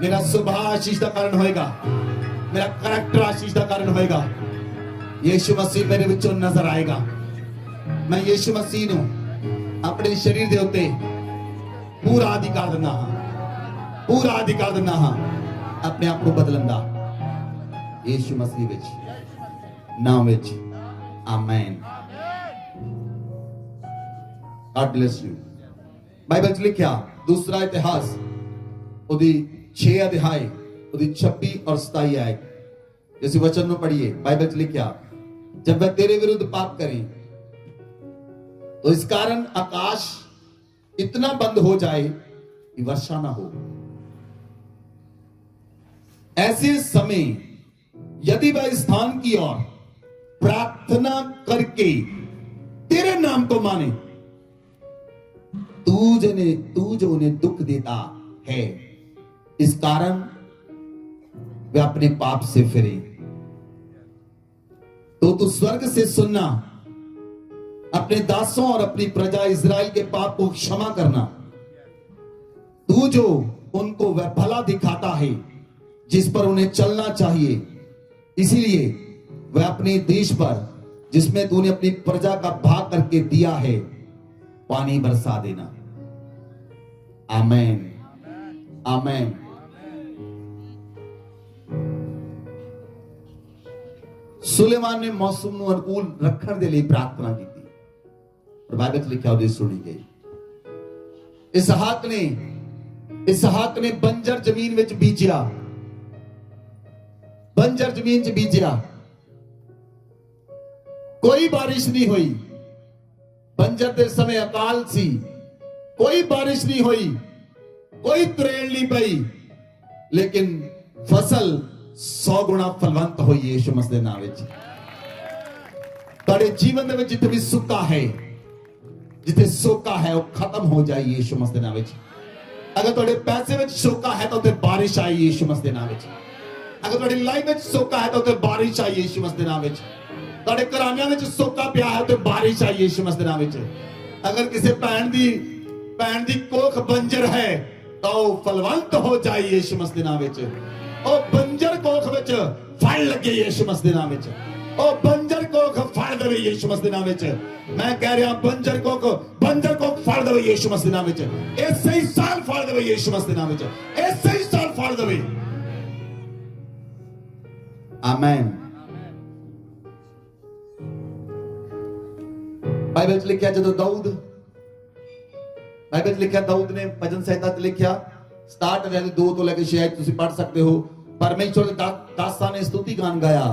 मेरा सुभाव आशीष का कारण होएगा, मेरा करैक्टर आशीष का कारण होएगा। यीशु मसीह मेरे विचों नजर आएगा, मैं यीशु मसीह ਨੂੰ ਆਪਣੇ शरीर ਦੇ ਉੱਤੇ ਪੂਰਾ ਅਧਿਕਾਰ ਦਿੰਦਾ ਹਾਂ, ਪੂਰਾ ਅਧਿਕਾਰ ਦਿੰਦਾ ਹਾਂ ਆਪਣੇ ਆਪ ਨੂੰ ਬਦਲਣ ਦਾ, ਯੀਸ਼ु ਮਸੀਹ ਵਿੱਚ ਨਾਮ ਵਿੱਚ, amen. God bless you। Bible 'ਚ ਲਿਖਿਆ दूसरा इतिहास ਉਹਦੀ 6 अध्याय ਉਹਦੀ 26 और 27 आयत, इस वचन में पढ़िए। बाइबल 'ਚ लिखा, जब वह तेरे विरुद्ध पाप करे तो इस कारण आकाश इतना बंद हो जाए कि वर्षा ना हो। ऐसे समय यदि वह स्थान की ओर प्रार्थना करके तेरे नाम को माने, तू जो उन्हें दुख देता है, इस कारण वे अपने पाप से फिरे, तो तू स्वर्ग से सुनना, अपने दासों और अपनी प्रजा इज़राइल के पाप को क्षमा करना, तू जो उनको वह भला दिखाता है जिस पर उन्हें चलना चाहिए, इसीलिए वह अपने देश पर जिसमें तूने अपनी प्रजा का भाग करके दिया है पानी बरसा देना। आमेन, आमेन। सुलेमान ने मौसम ਨੂੰ ਅਨੁਕੂਲ ਰੱਖਣ ਦੇ ਲਈ ਪ੍ਰਾਰਥਨਾ ਕੀਤੀ, और बाइबल 'ਚ लिखा ਉਹਦੀ सुनी गई। इसहाक ने बंजर जमीन ਵਿੱਚ ਬੀਜਿਆ, बंजर जमीन 'ਚ ਬੀਜਿਆ, कोई बारिश नहीं हुई, बंजर ਦੇ समय अकाल सी, कोई बारिश नहीं हुई, कोई त्रेल नहीं पई, लेकिन फसल 100 गुना फलवंत हुई यीशु मसीह ਦੇ ਨਾਮ ਵਿੱਚ। ਤੁਹਾਡੇ ਜੀਵਨ ਦੇ ਵਿੱਚ ਜਿੱਥੇ ਵੀ ਸੁੱਕਾ ਹੈ, ਜਿੱਥੇ ਸੋਕਾ ਹੈ, ਉਹ ਖਤਮ ਹੋ ਜਾਏ ਯੀਸ਼ੂ ਮਸੀਹ ਦੇ ਨਾਮ ਵਿੱਚ। ਅਗਰ ਤੁਹਾਡੇ ਪੈਸੇ ਵਿੱਚ ਸੋਕਾ ਹੈ ਤਾਂ ਉੱਥੇ ਬਾਰਿਸ਼ ਆਏ ਯੀਸ਼ੂ ਮਸੀਹ ਦੇ ਨਾਮ ਵਿੱਚ। ਅਗਰ ਤੁਹਾਡੀ ਲਾਈਫ ਵਿੱਚ ਸੋਕਾ ਹੈ ਤਾਂ ਉੱਥੇ ਬਾਰਿਸ਼ ਆਏ ਯੀਸ਼ੂ ਮਸੀਹ ਦੇ ਨਾਮ ਵਿੱਚ। ਤੁਹਾਡੇ ਘਰਾਣਿਆਂ ਵਿੱਚ ਸੋਕਾ ਪਿਆ ਹੈ ਤੇ ਬਾਰਿਸ਼ ਆਏ ਯੀਸ਼ੂ ਮਸੀਹ ਦੇ ਨਾਮ ਵਿੱਚ। ਅਗਰ ਕਿਸੇ ਭੈਣ ਦੀ ਕੋਖ ਬੰਜਰ ਹੈ ਤਾਂ ਉਹ ਫਲਵੰਤ ਹੋ ਜਾਏ ਯੀਸ਼ੂ ਮਸੀਹ ਦੇ ਨਾਮ ਵਿੱਚ। ਉਹ ਬੰਜਰ ਕੋਖ ਵਿੱਚ ਫਲ ਲੱਗੇ ਯੀਸ਼ੂ ਮਸੀਹ ਦੇ ਨਾਮ ਵਿੱਚ। ਉਹ ਬੰਜਰ ਕੋਖ ਫਲ ਦੇਵੇ ਯੀਸ਼ੂ ਮਸੀਹ ਦੇ ਨਾਮ ਵਿੱਚ। ਮੈਂ ਕਹਿ ਰਿਹਾ ਬੰਜਰ ਕੋਖ ਫਲ ਦੇਵੇ ਯੀਸ਼ੂ ਮਸੀਹ ਦੇ ਨਾਮ ਵਿੱਚ। ਇਸੇ ਹੀ ਸਾਲ ਫਲ ਦੇਵੇ ਯੀਸ਼ੂ ਮਸੀਹ ਦੇ ਨਾਮ ਵਿੱਚ। ਇਸੇ ਹੀ ਸਾਲ ਫਲ ਦੇਵੇ। ਆਮੇਨ। ਬਾਈਬਲ 'ਚ ਲਿਖਿਆ ਜਦੋਂ ਦਾਊਦ ਬਾਈਬਲ 'ਚ ਲਿਖਿਆ ਦਾਊਦ ਨੇ ਭਜਨ ਸੰਹਿਤਾ 'ਚ ਲਿਖਿਆ ਸਟਾਰਟ ਦੇ 2 ਤੋਂ ਲੈ ਕੇ 6 ਤੁਸੀਂ ਪੜ੍ਹ ਸਕਦੇ ਹੋ ਪਰਮੇਸ਼ਵਰ ਦੇ ਦਾਸਾਂ ਨੇ ਸਤੁਤੀ ਗਾਨ ਗਾਇਆ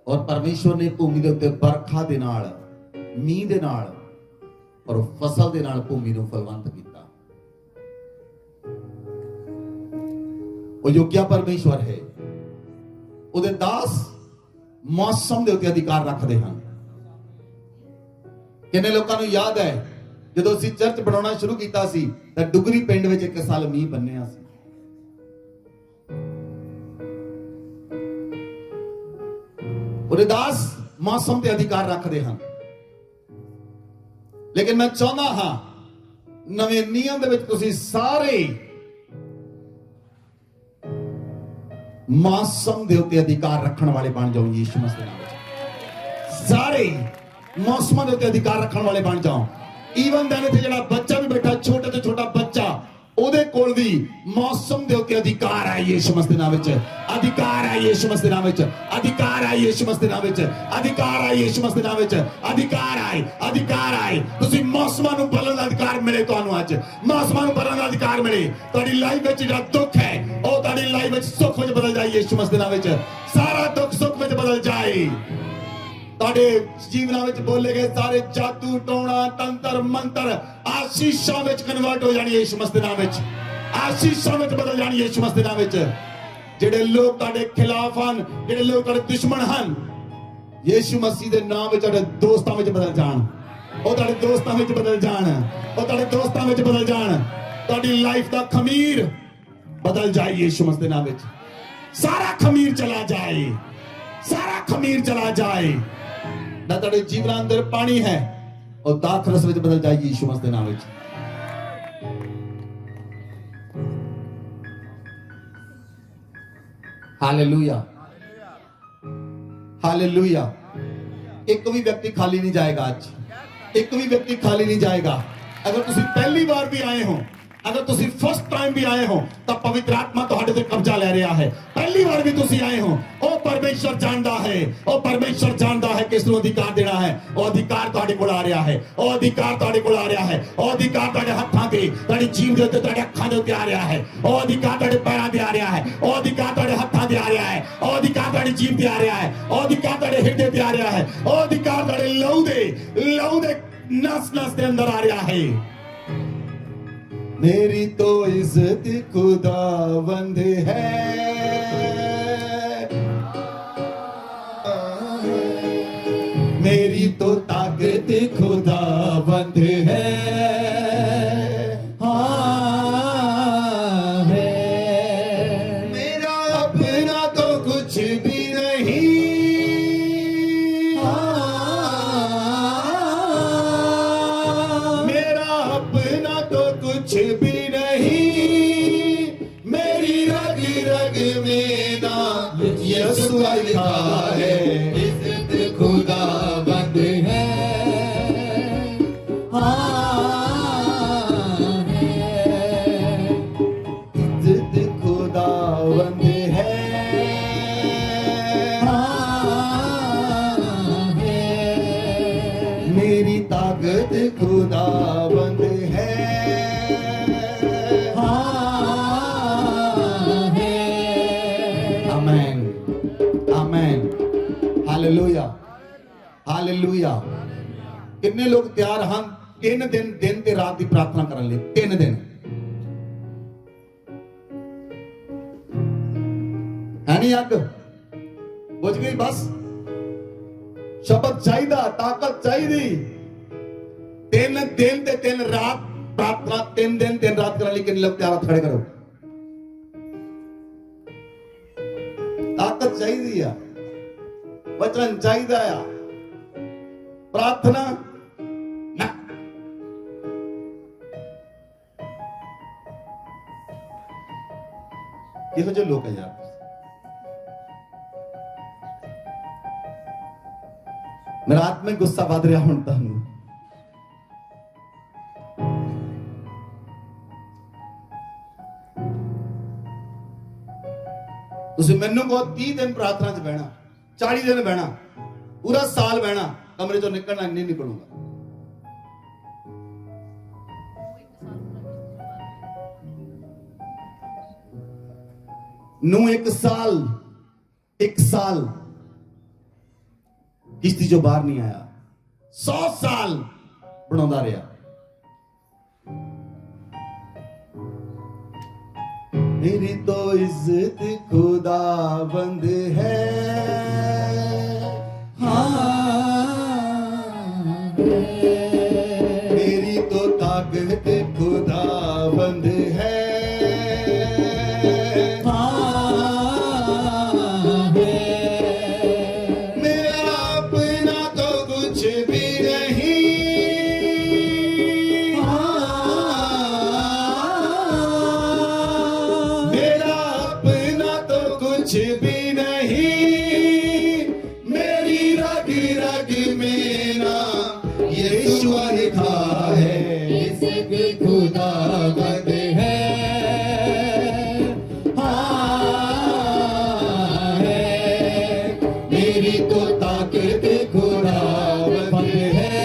ਔਰ ਪਰਮੇਸ਼ਵਰ ਨੇ ਭੂਮੀ ਦੇ ਉੱਤੇ ਬਰਖਾ ਦੇ ਨਾਲ ਮੀਂਹ ਦੇ ਨਾਲ ਔਰ ਫਸਲ ਦੇ ਨਾਲ ਭੂਮੀ ਨੂੰ ਫਲਵੰਤ ਕੀਤਾ ਉਹ ਯੋਗਿਆ ਪਰਮੇਸ਼ਵਰ ਹੈ ਉਹਦੇ ਦਾਸ ਮੌਸਮ ਦੇ ਉੱਤੇ ਅਧਿਕਾਰ ਰੱਖਦੇ ਹਨ ਕਿੰਨੇ ਲੋਕਾਂ ਨੂੰ ਯਾਦ ਹੈ ਜਦੋਂ ਅਸੀਂ ਚਰਚ ਬਣਾਉਣਾ ਸ਼ੁਰੂ ਕੀਤਾ ਸੀ ਤਾਂ ਡੁਗਰੀ ਪਿੰਡ ਵਿੱਚ ਇੱਕ ਸਾਲ ਮੀਂਹ ਬੰਨਿਆ ਸੀ ਉਹਦੇ ਦਾਸ ਮੌਸਮ ਤੇ ਅਧਿਕਾਰ ਰੱਖਦੇ ਹਨ ਲੇਕਿਨ ਮੈਂ ਚਾਹੁੰਦਾ ਹਾਂ ਨਵੇਂ ਨਿਯਮ ਦੇ ਵਿੱਚ ਤੁਸੀਂ ਸਾਰੇ ਮੌਸਮ ਦੇ ਉੱਤੇ ਅਧਿਕਾਰ ਰੱਖਣ ਵਾਲੇ ਬਣ ਜਾਓ ਯੀਸ਼ੂ ਮਸੀਹ ਦੇ ਨਾਮ ਵਿੱਚ ਸਾਰੇ ਮੌਸਮਾਂ ਦੇ ਉੱਤੇ ਅਧਿਕਾਰ ਰੱਖਣ ਵਾਲੇ ਬਣ ਜਾਓ ਈਵਨ ਦੈਨ ਇੱਥੇ ਜਿਹੜਾ ਬੱਚਾ ਵੀ ਬੈਠਾ ਛੋਟੇ ਤੋਂ ਛੋਟਾ ਬੱਚਾ ਉਹਦੇ ਕੋਲ ਵੀ ਮੌਸਮ ਦੇ ਉੱਤੇ ਅਧਿਕਾਰ ਹੈ ਯੀਸ਼ੂ ਮਸੀਹ ਦੇ ਨਾਮ ਵਿੱਚ ਅਧਿਕਾਰ ਹੈ ਯੀਸ਼ੂ ਮਸੀਹ ਦੇ ਨਾਮ ਵਿੱਚ ਅਧਿਕਾਰ ਹੈ ਯੀਸ਼ੂ ਮਸੀਹ ਦੇ ਨਾਮ ਵਿੱਚ ਅਧਿਕਾਰ ਹੈ ਯੀਸ਼ੂ ਮਸੀਹ ਦੇ ਨਾਮ ਵਿੱਚ ਅਧਿਕਾਰ ਹੈ ਤੁਸੀਂ ਮੌਸਮਾਂ ਨੂੰ ਬਦਲਣ ਦਾ ਅਧਿਕਾਰ ਮਿਲੇ ਤੁਹਾਨੂੰ ਅੱਜ ਮੌਸਮਾਂ ਨੂੰ ਬਦਲਣ ਦਾ ਅਧਿਕਾਰ ਮਿਲੇ ਤੁਹਾਡੀ ਲਾਈਫ ਵਿੱਚ ਜਿਹੜਾ ਦੁੱਖ ਹੈ ਉਹ ਤੁਹਾਡੀ ਲਾਈਫ ਵਿੱਚ ਸੁੱਖ ਵਿੱਚ ਬਦਲ ਜਾਏ ਯੀਸ਼ੂ ਮਸੀਹ ਦੇ ਨਾਮ ਵਿੱਚ ਸਾਰਾ ਦੁੱਖ ਸੁੱਖ ਵਿੱਚ ਬਦਲ ਜਾਏ ਤੁਹਾਡੇ ਜੀਵਨਾਂ ਵਿੱਚ ਬੋਲੇ ਗਏ ਸਾਰੇ ਜਾਦੂ ਟੋਣਾ ਤੰਤਰ ਮੰਤਰ ਆਸ਼ੀਸ਼ਾਂ ਵਿੱਚ ਕਨਵਰਟ ਹੋ ਜਾਣੀ ਯੀਸ਼ੂ ਮਸੀਹ ਦੇ ਨਾਮ ਵਿੱਚ ਆਸ਼ੀਸ਼ਾਂ ਵਿੱਚ ਬਦਲ ਜਾਣੀ ਯੀਸ਼ੂ ਮਸੀਹ ਦੇ ਨਾਮ ਵਿੱਚ ਜਿਹੜੇ ਲੋਕ ਤੁਹਾਡੇ ਖਿਲਾਫ ਹਨ ਜਿਹੜੇ ਲੋਕ ਤੁਹਾਡੇ ਦੁਸ਼ਮਣ ਹਨ ਯੀਸ਼ੂ ਮਸੀਹ ਦੇ ਨਾਮ ਵਿੱਚ ਤੁਹਾਡੇ ਦੋਸਤਾਂ ਵਿੱਚ ਬਦਲ ਜਾਣ ਉਹ ਤੁਹਾਡੇ ਦੋਸਤਾਂ ਵਿੱਚ ਬਦਲ ਜਾਣ ਉਹ ਤੁਹਾਡੇ ਦੋਸਤਾਂ ਵਿੱਚ ਬਦਲ ਜਾਣ ਤੁਹਾਡੀ ਲਾਈਫ ਦਾ ਖਮੀਰ ਬਦਲ ਜਾਏ ਯੀਸ਼ੂ ਮਸੀਹ ਦੇ ਨਾਮ ਵਿੱਚ ਸਾਰਾ ਖਮੀਰ ਚਲਾ ਜਾਏ ਸਾਰਾ ਖਮੀਰ ਚਲਾ ਜਾਏ ਨਾ ਤੁਹਾਡੇ ਜੀਵਨ ਅੰਦਰ ਪਾਣੀ ਹੈ ਉਹ ਦਾਖ ਰਸ ਵਿੱਚ ਬਦਲ ਜਾਏ ਯੀਸ਼ੂ ਮਸੀਹ ਦੇ ਨਾਮ ਵਿੱਚ ਹਾਲੇਲੂਇਆ ਹਾਲੇਲੂਇਆ ਇੱਕ ਵੀ ਵਿਅਕਤੀ ਖਾਲੀ ਨਹੀਂ ਜਾਏਗਾ ਅੱਜ ਇੱਕ ਵੀ ਵਿਅਕਤੀ ਖਾਲੀ ਨਹੀਂ ਜਾਏਗਾ ਅਗਰ ਤੁਸੀਂ ਪਹਿਲੀ ਵਾਰ ਵੀ ਆਏ ਹੋ अगर तुसी फर्स्ट टाइम भी आए हो तब पवित्र आत्मा ਤੁਹਾਡੇ ਤੇ ਕਬਜ਼ਾ ਲੈ ਰਿਹਾ ਹੈ ਪਹਿਲੀ ਵਾਰ ਵੀ ਤੁਸੀਂ ਆਏ ਹੋ ਉਹ ਪਰਮੇਸ਼ਰ ਜਾਣਦਾ ਹੈ ਕਿਸ ਨੂੰ ਅਧਿਕਾਰ ਦੇਣਾ ਹੈ ਉਹ ਅਧਿਕਾਰ ਤੁਹਾਡੇ ਕੋਲ ਆ ਰਿਹਾ ਹੈ ਉਹ ਅਧਿਕਾਰ ਤੁਹਾਡੇ ਕੋਲ ਆ ਰਿਹਾ ਹੈ ਉਹ ਅਧਿਕਾਰ ਤੁਹਾਡੇ ਹੱਥਾਂ ਤੇ ਤੁਹਾਡੀ ਜੀਭ ਦੇ ਉੱਤੇ ਤੁਹਾਡੇ ਅੱਖਾਂ ਦੇ ਉੱਤੇ ਆ ਰਿਹਾ ਹੈ ਉਹ ਅਧਿਕਾਰ ਤੁਹਾਡੇ ਪੈਰਾਂ ਤੇ ਆ ਰਿਹਾ ਹੈ ਉਹ ਅਧਿਕਾਰ ਤੁਹਾਡੇ ਹੱਥਾਂ ਤੇ ਆ ਰਿਹਾ ਹੈ ਉਹ ਅਧਿਕਾਰ ਤੁਹਾਡੀ ਜੀਭ ਤੇ ਆ ਰਿਹਾ ਹੈ ਉਹ ਅਧਿਕਾਰ ਤੁਹਾਡੇ ਹਿਰਦੇ ਤੇ ਆ ਰਿਹਾ ਹੈ ਉਹ ਅਧਿਕਾਰ ਤੁਹਾਡੇ ਲਹੂ ਦੇ ਨਸ ਦੇ ਅੰਦਰ ਆ ਰਿਹਾ ਹੈ मेरी तो इज्जत खुदावंद है मेरी तो ताकत खुदावंद है मेरा अपना तो कुछ भी नहीं मेरा अपना तो कुछ भी नहीं मेरी रग रग में ना यीशु लिखा है इज्जत खुदावंद है इज्जत खुदावंद है मेरी ताकत खुदावंद है आमेन आमेन हालेलुया हालेलुया कितने लोग तैयार हैं 3 दिन ते रात की प्रार्थना करने लिए 3 दिन है नहीं अग बुझ गई बस शब्द चाहिए ताकत चाहिए 3 दिन ते 3 रात प्रार्थना 3 दिन 3 रात करने लिए कितने लोग तैयार खड़े करो ताकत चाहिए वचन चाहिए प्रार्थना ना किहो जो लोग है यार मेरा आत्मिक गुस्सा बढ़ रहा हूं तुहानू ਤੁਸੀਂ ਮੈਨੂੰ ਕਹੋ 30 ਦਿਨ ਪ੍ਰਾਰਥਨਾ 'ਚ ਬਹਿਣਾ 40 ਦਿਨ ਬਹਿਣਾ ਪੂਰਾ ਸਾਲ ਬਹਿਣਾ कमरे चो निकलना नहीं निकलूंगा। नू एक साल किश्ती जो बाहर नहीं आया, 100 साल बनाਉਂਦਾ ਰਿਹਾ। मेरी तो इज्जत खुदाबंद है, मेरी तो ताकत खुदाबंद है, मेरा अपना तो कुछ भी नहीं, मेरा अपना तो कुछ भी नहीं, मेरी रग रग में ना यीशु लिखा है, इसकी खुदाबंद है, मेरी तो ताकत खुदाबंद है,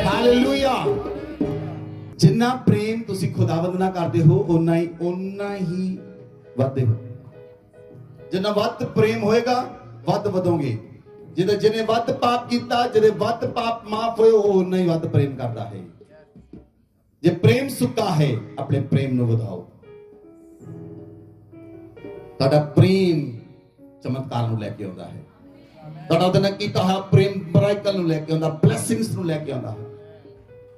हालेलुया। जिन्ना प्रेम तुसी खुदाबंद ना करते हो उन्ना ही ਵਧਦੇ ਹੋ। ਜਿੰਨਾ ਵੱਧ ਪ੍ਰੇਮ ਹੋਏਗਾ ਵੱਧ ਵਧੋਗੇ। ਜਿਹਨੇ ਵੱਧ ਪਾਪ ਕੀਤਾ, ਜਿਹਦੇ ਵੱਧ ਪਾਪ ਮਾਫ ਹੋਏ, ਉਹ ਉਨਾ ਹੀ ਵੱਧ ਪ੍ਰੇਮ ਕਰਦਾ ਹੈ। ਜੇ ਪ੍ਰੇਮ ਸੁੱਕਾ ਹੈ, ਆਪਣੇ ਪ੍ਰੇਮ ਨੂੰ ਵਧਾਓ। ਤੁਹਾਡਾ ਪ੍ਰੇਮ ਚਮਤਕਾਰ ਨੂੰ ਲੈ ਕੇ ਆਉਂਦਾ ਹੈ। ਤੁਹਾਡਾ ਉਹਦੇ ਨਾਲ ਕੀਤਾ ਹੋਇਆ ਪ੍ਰੇਮ ਬਰਾਈਕਲ ਨੂੰ ਲੈ ਕੇ ਆਉਂਦਾ, ਬਲੇਸਿੰਗਸ ਨੂੰ ਲੈ ਕੇ ਆਉਂਦਾ ਹੈ।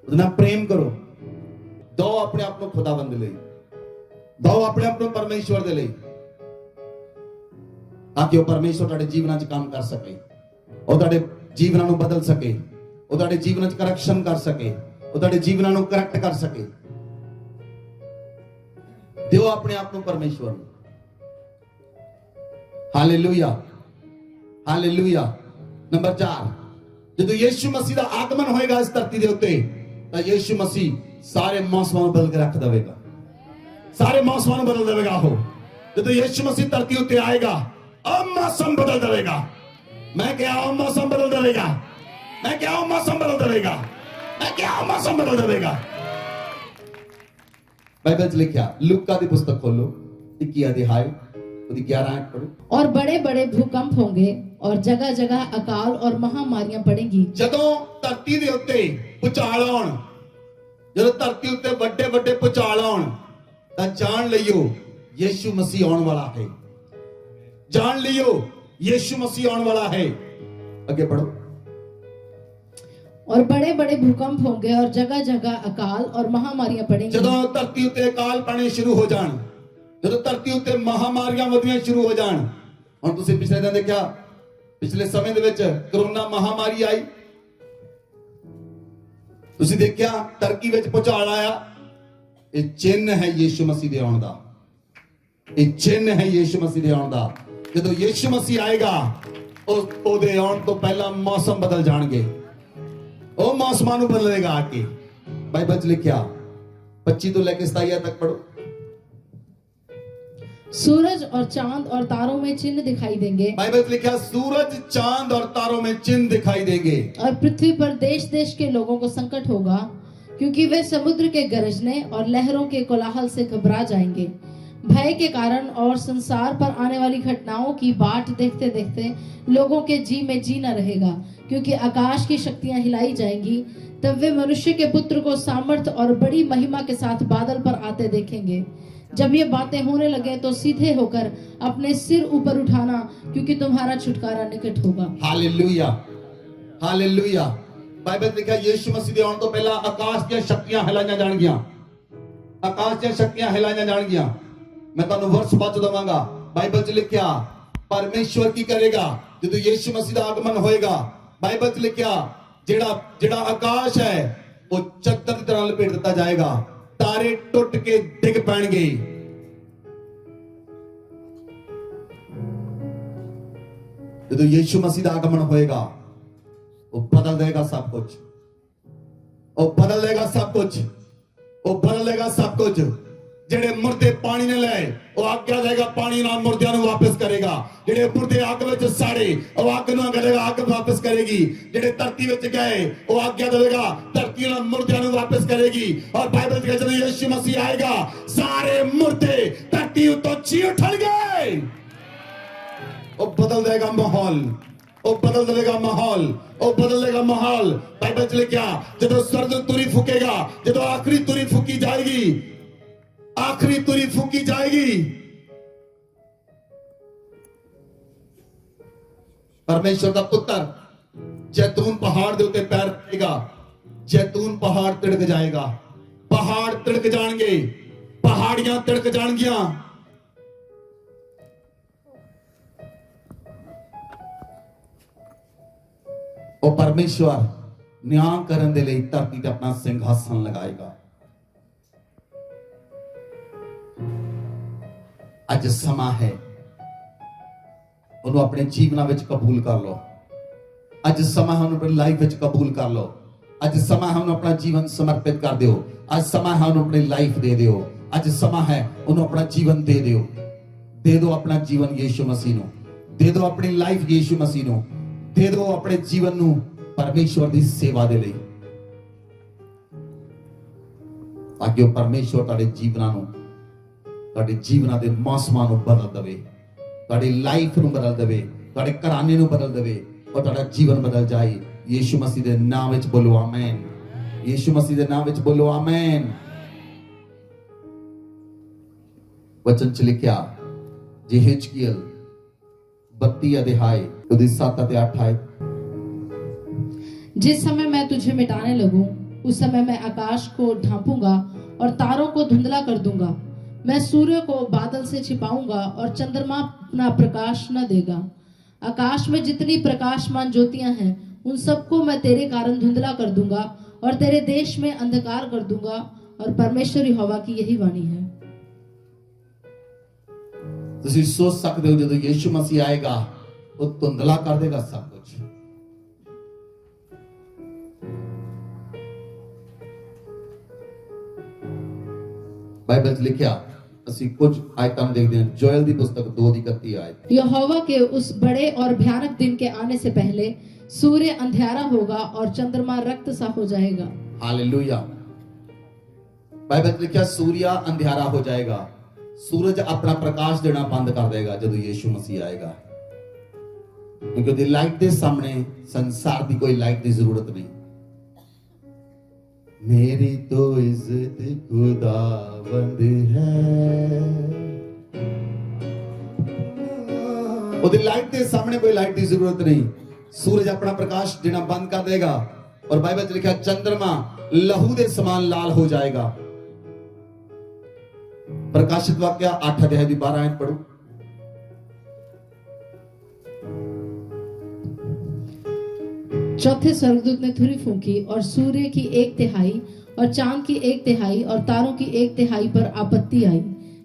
ਉਹਦੇ ਨਾਲ ਪ੍ਰੇਮ ਕਰੋ। ਦੋ ਆਪਣੇ ਆਪ ਨੂੰ ਖੁਦਾਵੰਦ ਲਈ, ਦੋ ਆਪਣੇ ਆਪ ਨੂੰ ਪਰਮੇਸ਼ਵਰ ਦੇ ਲਈ, ਤਾਂ ਕਿ ਉਹ ਪਰਮੇਸ਼ਵਰ ਤੁਹਾਡੇ ਜੀਵਨਾਂ 'ਚ ਕੰਮ ਕਰ ਸਕੇ, ਉਹ ਤੁਹਾਡੇ ਜੀਵਨਾਂ ਨੂੰ ਬਦਲ ਸਕੇ, ਉਹ ਤੁਹਾਡੇ ਜੀਵਨਾਂ 'ਚ ਕਰੈਕਸ਼ਨ ਕਰ ਸਕੇ, ਉਹ ਤੁਹਾਡੇ ਜੀਵਨਾਂ ਨੂੰ ਕਰੈਕਟ ਕਰ ਸਕੇ। ਦਿਓ ਆਪਣੇ ਆਪ ਨੂੰ ਪਰਮੇਸ਼ਵਰ ਨੂੰ। Hallelujah, hallelujah. ਨੰਬਰ 4, ਜਦੋਂ ਯੀਸ਼ੂ ਮਸੀਹ ਦਾ ਆਗਮਨ ਹੋਏਗਾ ਇਸ ਧਰਤੀ ਦੇ ਉੱਤੇ, ਤਾਂ ਯੀਸ਼ੂ ਮਸੀਹ ਸਾਰੇ ਮੌਸਮਾਂ ਨੂੰ ਬਦਲ ਕੇ ਰੱਖ ਦੇਵੇਗਾ। ਸਾਰੇ ਮੌਸਮਾਂ ਨੂੰ ਬਦਲ ਦੇਵੇਗਾ ਉਹ। ਜਦੋਂ ਯੀਸ਼ੂ ਮਸੀਹ ਧਰਤੀ ਉੱਤੇ ਆਏਗਾ, ਉਹ ਮੌਸਮ ਬਦਲ ਦੇਵੇਗਾ। ਮੈਂ ਕਿਹਾ ਉਹ ਮੌਸਮ ਬਦਲ ਦੇਵੇਗਾ, ਮੈਂ ਕਿਹਾ ਉਹ ਮੌਸਮ ਬਦਲ ਦੇਵੇਗਾ, ਮੈਂ ਕਿਹਾ ਉਹ ਮੌਸਮ ਬਦਲ ਦੇਵੇਗਾ। ਬਾਈਬਲ 'ਚ ਲਿਖਿਆ, ਲੂਕਾ ਦੀ ਪੁਸਤਕ ਖੋਲੋ, 21 ਅਧਿਆਇ ਉਹਦੀ 11 ਆਇਤ ਪੜ੍ਹੋ। और बड़े बड़े भूकंप होंगे और जगह जगह अकाल और महामारियां पड़ेंगी। ਜਦੋਂ ਧਰਤੀ ਦੇ ਉੱਤੇ ਭੁਚਾਲ ਆਉਣ, ਜਦੋਂ ਧਰਤੀ ਉੱਤੇ ਵੱਡੇ ਵੱਡੇ ਭੁਚਾਲ ਆਉਣ, ਤਾਂ ਜਾਣ ਲਈਓ ਯੀਸ਼ੂ ਮਸੀਹ ਆਉਣ ਵਾਲਾ ਹੈ। ਜਾਣ ਲਿਓ ਯੀਸ਼ੂ ਮਸੀਹ ਆਉਣ ਵਾਲਾ ਹੈ। ਅੱਗੇ ਪੜੋ। और बड़े बड़े भूकंप होंगे और जगह जगह अकाल और महामारियां पड़ेंगी। ਜਦੋਂ ਧਰਤੀ ਉੱਤੇ ਅਕਾਲ ਪਾਣੇ ਸ਼ੁਰੂ ਹੋ ਜਾਣ, ਜਦੋਂ ਧਰਤੀ ਉੱਤੇ ਮਹਾਮਾਰੀਆਂ ਵਧਣੀਆਂ ਸ਼ੁਰੂ ਹੋ ਜਾਣ। ਹੁਣ ਤੁਸੀਂ ਪਿਛਲੇ ਦਿਨ ਦੇਖਿਆ, ਪਿਛਲੇ ਸਮੇਂ ਦੇ ਵਿੱਚ ਕਰੋਨਾ ਮਹਾਮਾਰੀ ਆਈ। ਤੁਸੀਂ ਦੇਖਿਆ ਟਰਕੀ ਵਿੱਚ ਭੁਚਾਲ ਆਇਆ। ਇਹ ਚਿੰਨ੍ਹ ਹੈ ਯੀਸ਼ੂ ਮਸੀਹ ਦੇ ਆਉਣ ਦਾ। ਇਹ ਚਿੰਨ੍ਹ ਹੈ ਯੀਸ਼ੂ ਮਸੀਹ ਦੇ ਆਉਣ ਦਾ। ਜਦੋਂ ਯੀਸ਼ੂ ਮਸੀਹ ਆਏਗਾ, ਉਹਦੇ ਆਉਣ ਤੋਂ ਪਹਿਲਾਂ ਮੌਸਮ ਬਦਲ ਜਾਣਗੇ। ਉਹ ਮੌਸਮਾਂ ਨੂੰ ਬਦਲੇਗਾ ਆ ਕੇ। ਬਾਈਬਲ 'ਚ ਲਿਖਿਆ 25 ਤੋਂ ਲੈ ਕੇ 27 ਤੱਕ ਪੜੋ। सूरज और चांद और तारों में चिन्ह दिखाई देंगे। बाइबल में लिखा सूरज चांद और तारों में चिन्ह दिखाई देंगे। और पृथ्वी पर देश देश के लोगों को संकट होगा, क्योंकि वे समुद्र के गरजने और लहरों के कोलाहल से घबरा जाएंगे। भय के कारण और संसार पर आने वाली घटनाओं की बाट देखते देखते लोगों के जी में जी न रहेगा, क्योंकि आकाश की शक्तियां हिलाई जाएंगी। तब वे मनुष्य के पुत्र को सामर्थ और बड़ी महिमा के साथ बादल पर आते देखेंगे। जब ये बातें होने लगे तो सीधे होकर अपने सिर ऊपर उठाना, क्योंकि तुम्हारा छुटकारा निकट होगा। Hallelujah, hallelujah. बाइबल में लिखा यीशु मसीह ਦੇ ਆਉਣ ਤੋਂ ਪਹਿਲਾਂ ਆਕਾਸ਼ ਦੀਆਂ ਸ਼ਕਤੀਆਂ ਹਿਲਾਈਆਂ ਜਾਣਗੀਆਂ। ਆਕਾਸ਼ ਦੀਆਂ ਸ਼ਕਤੀਆਂ ਹਿਲਾਈਆਂ ਜਾਣਗੀਆਂ। ਮੈਂ ਤੁਹਾਨੂੰ ਵਰਸ ਬਾਅਦ ਚ ਦਵਾਂਗਾ। ਬਾਈਬਲ 'ਚ ਲਿਖਿਆ ਪਰਮੇਸ਼ਵਰ ਕੀ ਕਰੇਗਾ ਜਦੋਂ ਯੀਸ਼ੂ ਮਸੀਹ ਦਾ ਆਗਮਨ ਹੋਏਗਾ। ਬਾਈਬਲ 'ਚ ਲਿਖਿਆ ਜਿਹੜਾ ਆਕਾਸ਼ ਹੈ ਉਹ ਚੱਦਰ ਦੀ ਤਰ੍ਹਾਂ ਲਪੇਟ ਦਿੱਤਾ ਜਾਏਗਾ। ਤਾਰੇ ਟੁੱਟ ਕੇ ਡਿੱਗ ਪੈਣਗੇ। ਜਦੋਂ ਯੀਸ਼ੂ ਮਸੀਹ ਦਾ ਆਗਮਨ ਹੋਏਗਾ, ਉਹ ਬਦਲ ਦੇਗਾ ਸਭ ਕੁਝ। ਉਹ ਬਦਲ ਦੇਗਾ ਸਭ ਕੁਝ। ਉਹ ਬਦਲ ਦੇਗਾ ਸਭ ਕੁਝ। ਜਿਹੜੇ ਮੁਰਦੇ ਪਾਣੀ ਨੇ ਲਏ, ਉਹ आज्ञा देगा पानी नाल मुर्दियां ਨੂੰ ਵਾਪਸ ਕਰੇਗਾ ਜਿਹੜੇ ਮੁਰਦੇ ਅੱਗ ਵਿੱਚ ਸਾੜੇ ਉਹ ਅੱਗ ਨੂੰ ਕਰੇਗਾ ਅੱਗ ਵਾਪਸ ਕਰੇਗੀ ਜਿਹੜੇ ਧਰਤੀ ਵਿੱਚ ਗਏ ਉਹ ਆज्ञा ਦੇਵੇਗਾ ਧਰਤੀ ਨਾਲ ਮੁਰਦਿਆਂ ਨੂੰ ਵਾਪਸ ਕਰੇਗੀ ਔਰ ਬਾਈਬਲ ਵਿੱਚ ਜਦੋਂ ਯਿਸੂ ਮਸੀਹ ਆਏਗਾ ਸਾਰੇ ਮੁਰਦੇ ਧਰਤੀ ਉੱਤੋਂ ਜੀ ਉਠਣਗੇ ਉਹ ਬਦਲ ਦੇਗਾ ਮਾਹੌਲ ਉਹ ਬਦਲ ਦੇਗਾ ਮਾਹੌਲ ਉਹ ਬਦਲ ਦੇਗਾ ਮਾਹੌਲ ਬਾਈਬਲ ਚ ਲਿਖਿਆ ਜਦੋਂ ਸਰਦ ਤੁਰੀ ਫੁਕੇਗਾ ਜਦੋਂ ਆਖਰੀ ਤੁਰੀ ਫੁਕੀ ਜਾਏਗੀ ਆਖਰੀ ਤੁਰੀ ਫੁਕੀ ਜਾਏਗੀ परमेश्वर का पुत्र जैतून पहाड़ के उत्ते पैर रखेगा जैतून पहाड़ तिड़क जाएगा पहाड़ तिड़क जाएंगे पहाड़ियां तिड़क जाएंगियां और परमेश्वर न्याय करने के लिए धरती ते अपना सिंहासन लगाएगा अज समा है ਉਹਨੂੰ ਆਪਣੇ ਜੀਵਨਾਂ ਵਿੱਚ ਕਬੂਲ ਕਰ ਲਓ ਅੱਜ ਸਮਾਂ ਹੈ ਉਹਨੂੰ ਆਪਣੀ ਲਾਈਫ ਵਿੱਚ ਕਬੂਲ ਕਰ ਲਓ ਅੱਜ ਸਮਾਂ ਹੈ ਉਹਨੂੰ ਆਪਣਾ ਜੀਵਨ ਸਮਰਪਿਤ ਕਰ ਦਿਓ ਅੱਜ ਸਮਾਂ ਹੈ ਉਹਨੂੰ ਆਪਣੀ ਲਾਈਫ ਦੇ ਦਿਓ ਅੱਜ ਸਮਾਂ ਹੈ ਉਹਨੂੰ ਆਪਣਾ ਜੀਵਨ ਦੇ ਦਿਓ ਆਪਣਾ ਜੀਵਨ ਯੀਸ਼ੂ ਮਸੀਹ ਨੂੰ ਦੇ ਦਿਓ ਆਪਣੀ ਲਾਈਫ ਯੀਸ਼ੂ ਮਸੀਹ ਨੂੰ ਦੇ ਦਿਓ ਆਪਣੇ ਜੀਵਨ ਨੂੰ ਪਰਮੇਸ਼ਵਰ ਦੀ ਸੇਵਾ ਦੇ ਲਈ ਤਾਂ ਕਿ ਉਹ ਪਰਮੇਸ਼ਵਰ ਤੁਹਾਡੇ ਜੀਵਨਾਂ ਦੇ ਮੌਸਮਾਂ ਨੂੰ ਬਦਲ ਦੇਵੇ ਤੁਹਾਡੀ ਲਾਈਫ ਨੂੰ ਬਦਲ ਦੇਵੇ ਤੁਹਾਡੇ ਘਰਾਣੇ ਨੂੰ ਬਦਲ ਦੇਵੇ ਔਰ ਤੁਹਾਡਾ ਜੀਵਨ ਬਦਲ ਜਾਏ ਯੀਸ਼ੂ ਮਸੀਹ ਦੇ ਨਾਮ ਵਿੱਚ ਬੋਲੋ ਆਮੇਨ ਯੀਸ਼ੂ ਮਸੀਹ ਦੇ ਨਾਮ ਵਿੱਚ ਬੋਲੋ ਆਮੇਨ ਵਚਨ ਚ ਲਿਖਿਆ ਯਹੇਜ਼ਕੀਏਲ 32 ਅਧਿਆय ਉਹਦੀ 7 ਅਤੇ 8 ਆਇਤ जिस समय मैं तुझे मिटाने लगूं उस समय मैं आकाश को ढांपूंगा और तारों को धुंधला कर दूंगा मैं सूर्य को बादल से छिपाऊंगा और चंद्रमा अपना प्रकाश न देगा आकाश में जितनी प्रकाशमान ज्योतियां हैं उन सबको मैं तेरे कारण धुंधला कर दूंगा और तेरे देश में अंधकार कर दूंगा और परमेश्वर यहोवा की यही वाणी है ਤੁਸੀਂ ਸੋਚ ਸਕਦੇ ਹੋ ਜਦੋਂ ਯੀਸ਼ੂ ਮਸੀਹ ਆਏਗਾ ਉਹ ਧੁੰਦਲਾ ਕਰ ਦੇਗਾ ਸਭ ਕੁਝ ਬਾਈਬਲ ਚ ਲਿਖਿਆ ਅਸੀਂ ਕੁਝ ਆਇਤਾਂ ਦੇਖਦੇ ਹਾਂ ਜੋਇਲ ਦੀ ਪੁਸਤਕ 2:31 ਆਇਤ यहोवा के उस बड़े और भयानक दिन के आने से पहले सूर्य अंधियारा होगा और चंद्रमा रक्त सा हो जाएगा हालेलुया बाइबल में लिखा सूर्य अंधियारा हो जाएगा सूरज अपना प्रकाश देना बंद कर देगा जब यीशु मसीह आएगा क्योंकि दी लाइट के सामने संसार की कोई लाइट की जरूरत नहीं मेरी तो इज्जत खुदावंद है ओदी लाइट के सामने कोई लाइट की जरूरत नहीं सूरज अपना प्रकाश देना बंद कर देगा और बाइबल में लिखा चंद्रमा लहू के समान लाल हो जाएगा प्रकाशित वाक्य 8 अध्याय की 12 आयत पढ़ो चौथे स्वर्गदूत ने थुरी फूंकी और सूर्य की 1/3 और चांद की 1/3 और तारों की 1/3 पर आपत्ति आई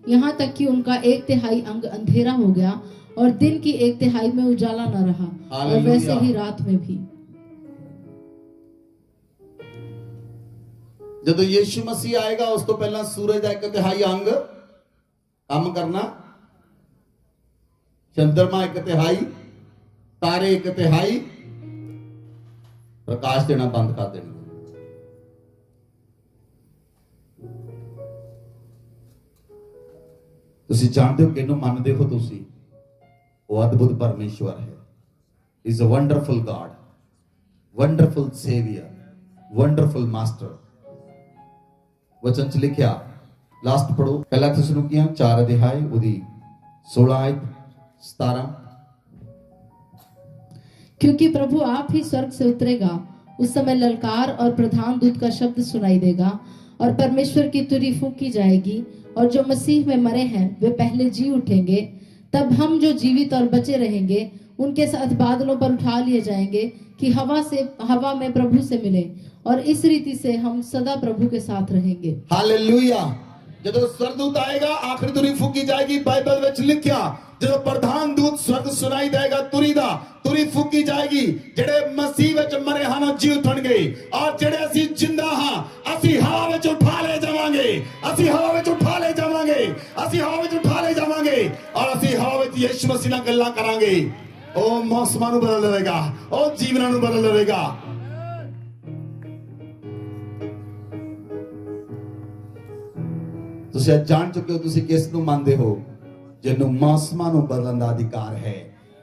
यहाँ तक कि उनका 1/3 अंग अंधेरा हो गया और दिन की 1/3 में उजाला न रहा और वैसे ही रात में भी ਜਦੋਂ ਯੀਸ਼ੂ ਮਸੀਹ ਆਏਗਾ ਉਸ ਤੋਂ ਪਹਿਲਾਂ ਸੂਰਜ ਦਾ 1/3 ਅੰਗ ਕੰਮ ਕਰਨਾ ਚੰਦਰਮਾ 1/3 ਤਾਰੇ 1/3 ਪ੍ਰਕਾਸ਼ ਦੇਣਾ ਬੰਦ ਕਰ ਦੇਣਗੇ ਤੁਸੀਂ ਜਾਣਦੇ ਹੋ ਕਿਹਨੂੰ ਮੰਨਦੇ ਹੋ ਤੁਸੀਂ ਉਹ ਅਦਭੁਤ ਪਰਮੇਸ਼ਵਰ ਹੈ is a wonderful God wonderful saviour wonderful master वचन च लिखिया लास्ट पढ़ो पहला थिस्सलुनीकियां 4 अध्याय उदी 16 आयत 17 क्योंकि प्रभु आप ही स्वर्ग से उतरेगा उस समय ललकार और प्रधान दूत का शब्द सुनाई देगा और परमेश्वर की तुरी फूंकी जाएगी और जो मसीह में मरे हैं वे पहले जी उठेंगे तब हम जो जीवित और बचे रहेंगे उनके साथ बादलों पर उठा लिए जाएंगे कि हवा में प्रभु से मिले और इस रीति से हम सदा प्रभु के साथ रहेंगे हालेलुया ਜਦੋਂ ਸਰਦੂਤ ਆਏਗਾ ਆਖਰੀ ਤੁਰੀ ਫੂਕੀ ਜਾਏਗੀ ਬਾਈਬਲ ਵਿੱਚ ਲਿਖਿਆ ਜਦੋਂ ਪ੍ਰਧਾਨ ਦੂਤ ਸਵਰਗ ਸੁਣਾਈ ਦੇਗਾ ਤੁਰੀ ਫੂਕੀ ਜਾਏਗੀ ਜਿਹੜੇ ਮਸੀਹ ਵਿੱਚ ਮਰੇ ਹਨ ਜੀ ਉਠਣਗੇ ਔਰ ਜਿਹੜੇ ਅਸੀਂ ਜਿੰਦਾ ਹਾਂ ਅਸੀਂ ਹਵਾ ਵਿੱਚ ਉਠਾ ਲਏ ਜਾਵਾਂਗੇ ਅਸੀਂ ਹਵਾ ਵਿੱਚ ਉਠਾ ਲਏ ਜਾਵਾਂਗੇ ਔਰ ਅਸੀਂ ਹਵਾ ਵਿੱਚ ਯਿਸੂ ਮਸੀਹ ਨਾਲ ਗੱਲਾਂ ਕਰਾਂਗੇ ਉਹ ਮੌਸਮਾਂ ਨੂੰ ਬਦਲ ਦੇਵੇਗਾ ਉਹ ਜੀਵਨਾਂ ਨੂੰ ਬਦਲ ਦੇਵੇਗਾ ਤੁਸੀਂ ਜਾਣ ਚੁੱਕੇ ਹੋ ਤੁਸੀਂ ਕਿਸ ਨੂੰ ਮੰਨਦੇ ਹੋ ਜਿਹਨੂੰ ਮੌਸਮਾਂ ਨੂੰ ਬਦਲਣ ਦਾ ਅਧਿਕਾਰ ਹੈ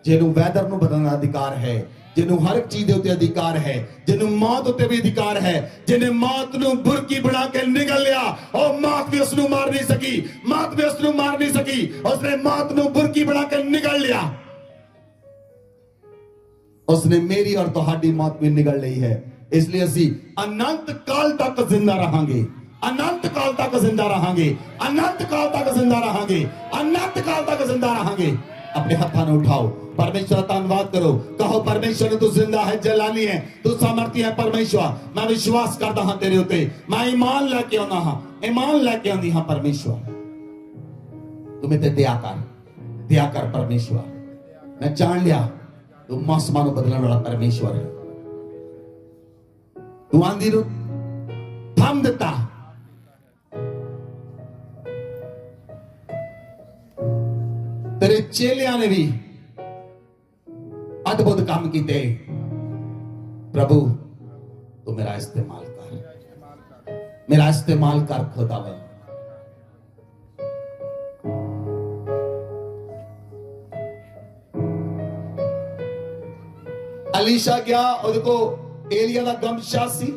ਜਿਹਨੂੰ ਵੈਦਰ ਨੂੰ ਬਦਲਣ ਦਾ ਅਧਿਕਾਰ ਹੈ ਜਿਹਨੂੰ ਹਰ ਇੱਕ ਚੀਜ਼ ਦੇ ਉੱਤੇ ਅਧਿਕਾਰ ਹੈ ਜਿਹਨੂੰ ਮੌਤ ਉੱਤੇ ਵੀ ਅਧਿਕਾਰ ਹੈ ਜਿਹਨੇ ਮੌਤ ਨੂੰ ਬੁਰਕੀ ਬਣਾ ਕੇ ਨਿਗਲ ਲਿਆ ਉਹ ਮੌਤ ਵੀ ਉਸ ਨੂੰ ਮਾਰ ਨਹੀਂ ਸਕੀ ਮੌਤ ਵੀ ਉਸ ਨੂੰ ਮਾਰ ਨਹੀਂ ਸਕੀ ਉਸਨੇ ਮੌਤ ਨੂੰ ਬੁਰਕੀ ਬਣਾ ਕੇ ਨਿਗਲ ਲਿਆ ਉਸਨੇ ਮੇਰੀ ਔਰ ਤੁਹਾਡੀ ਮੌਤ ਵੀ ਨਿਗਲ ਲਈ ਹੈ ਇਸ ਲਈ ਅਸੀਂ ਅਨੰਤ ਕਾਲ ਤੱਕ ਜ਼ਿੰਦਾ ਰਹਾਂਗੇ अनंत काल तक जिंदा रहांगे अनंत काल तक जिंदा रहांगे अनंत काल तक जिंदा रहांगे अपने हाथों ने उठाओ परमेश्वर धन्यवाद करो कहो परमेश्वर तू जिंदा है जलाली है तू सामर्थी है परमेश्वर मैं विश्वास करता हां तेरे उत्ते मैं ईमान लेके आना हां ईमान लेके आंदी हां परमेश्वर तू मेरे ते दया कर परमेश्वर मैं जान लिया तू मौसमां नूं बदलण वाला परमेश्वर है तू आंधी नूं थम दिता तेरे चेलियां ने भी अद्भुत काम किए प्रभु तू मेरा इस्तेमाल कर खुदावन अलीशा गया उसको एलिया का गमशा सी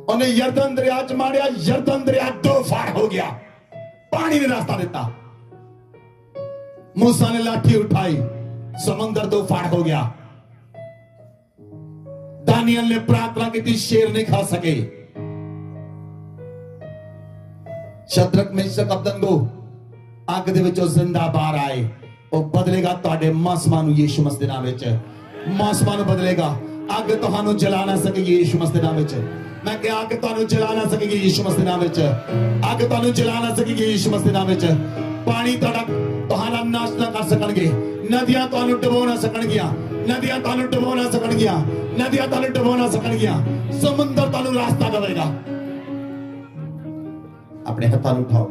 उन्हें यरदन दरिया च मारिया यरदन दरिया दो फाड़ हो गया पानी ने रास्ता दिता मूसा ने लाठी उठाई समंदर दो फाड़ हो गया दानियल ने प्रार्थना की थी शेर नहीं खा सके शद्रक मेशक अबदनगो अग दे विचों जिंदा बाहर आए वो बदलेगा तुहाडे मौसमां नूं यीशु मसीह दे नाम विच मौसमां नूं बदलेगा अग तुहानूं जला ना सकेगी यीशु मसीह दे नाम विच मैं क्या अग तुहानूं जला ना सकेगी यीशु मसीह दे नाम विच अग तुहानूं जला ना सकेगी यीशु मसीह दे नाम विच पानी तुहाडा नाश ना कर सकणगे नदियां तुहानूं डुबो ना सकणगियां नदियां तुहानूं डुबो ना सकणगियां नदियां तुहानूं डुबो ना सकणगियां समुंदर तुहानूं रास्ता देवेगा अपने हाथों उठाओ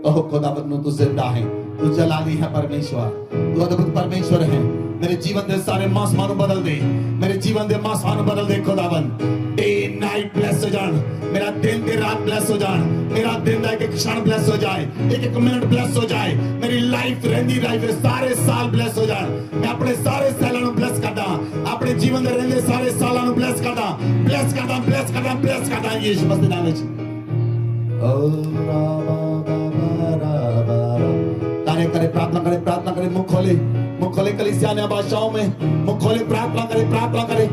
कहो खुदावंद तू जिंदा है तू जलाली है परमेश्वर तू अद्भुत परमेश्वर है मेरे जीवन के सारे मौसमां नूं बदल दे मेरे जीवन के मौसमां नूं बदल दे खुदावंद डे नाइट ब्लेस हो जान मेरा दिन ते रात ब्लेस हो जान मेरा दिन दा एक क्षण ब्लेस हो जाए एक मिनट ब्लेस हो जाए मेरी लाइफ रहंदी लाइफ सारे साल ब्लेस हो जान मैं अपने सारे सालां नूं ब्लेस करदा अपने जीवन दे रहंदे सारे सालां नूं ब्लेस करदा यीशु मसीह दे नाम विच करे प्रार्थना करे मुख खोले कलीसिया ने भाषाओं में मुख खोले प्रार्थना करे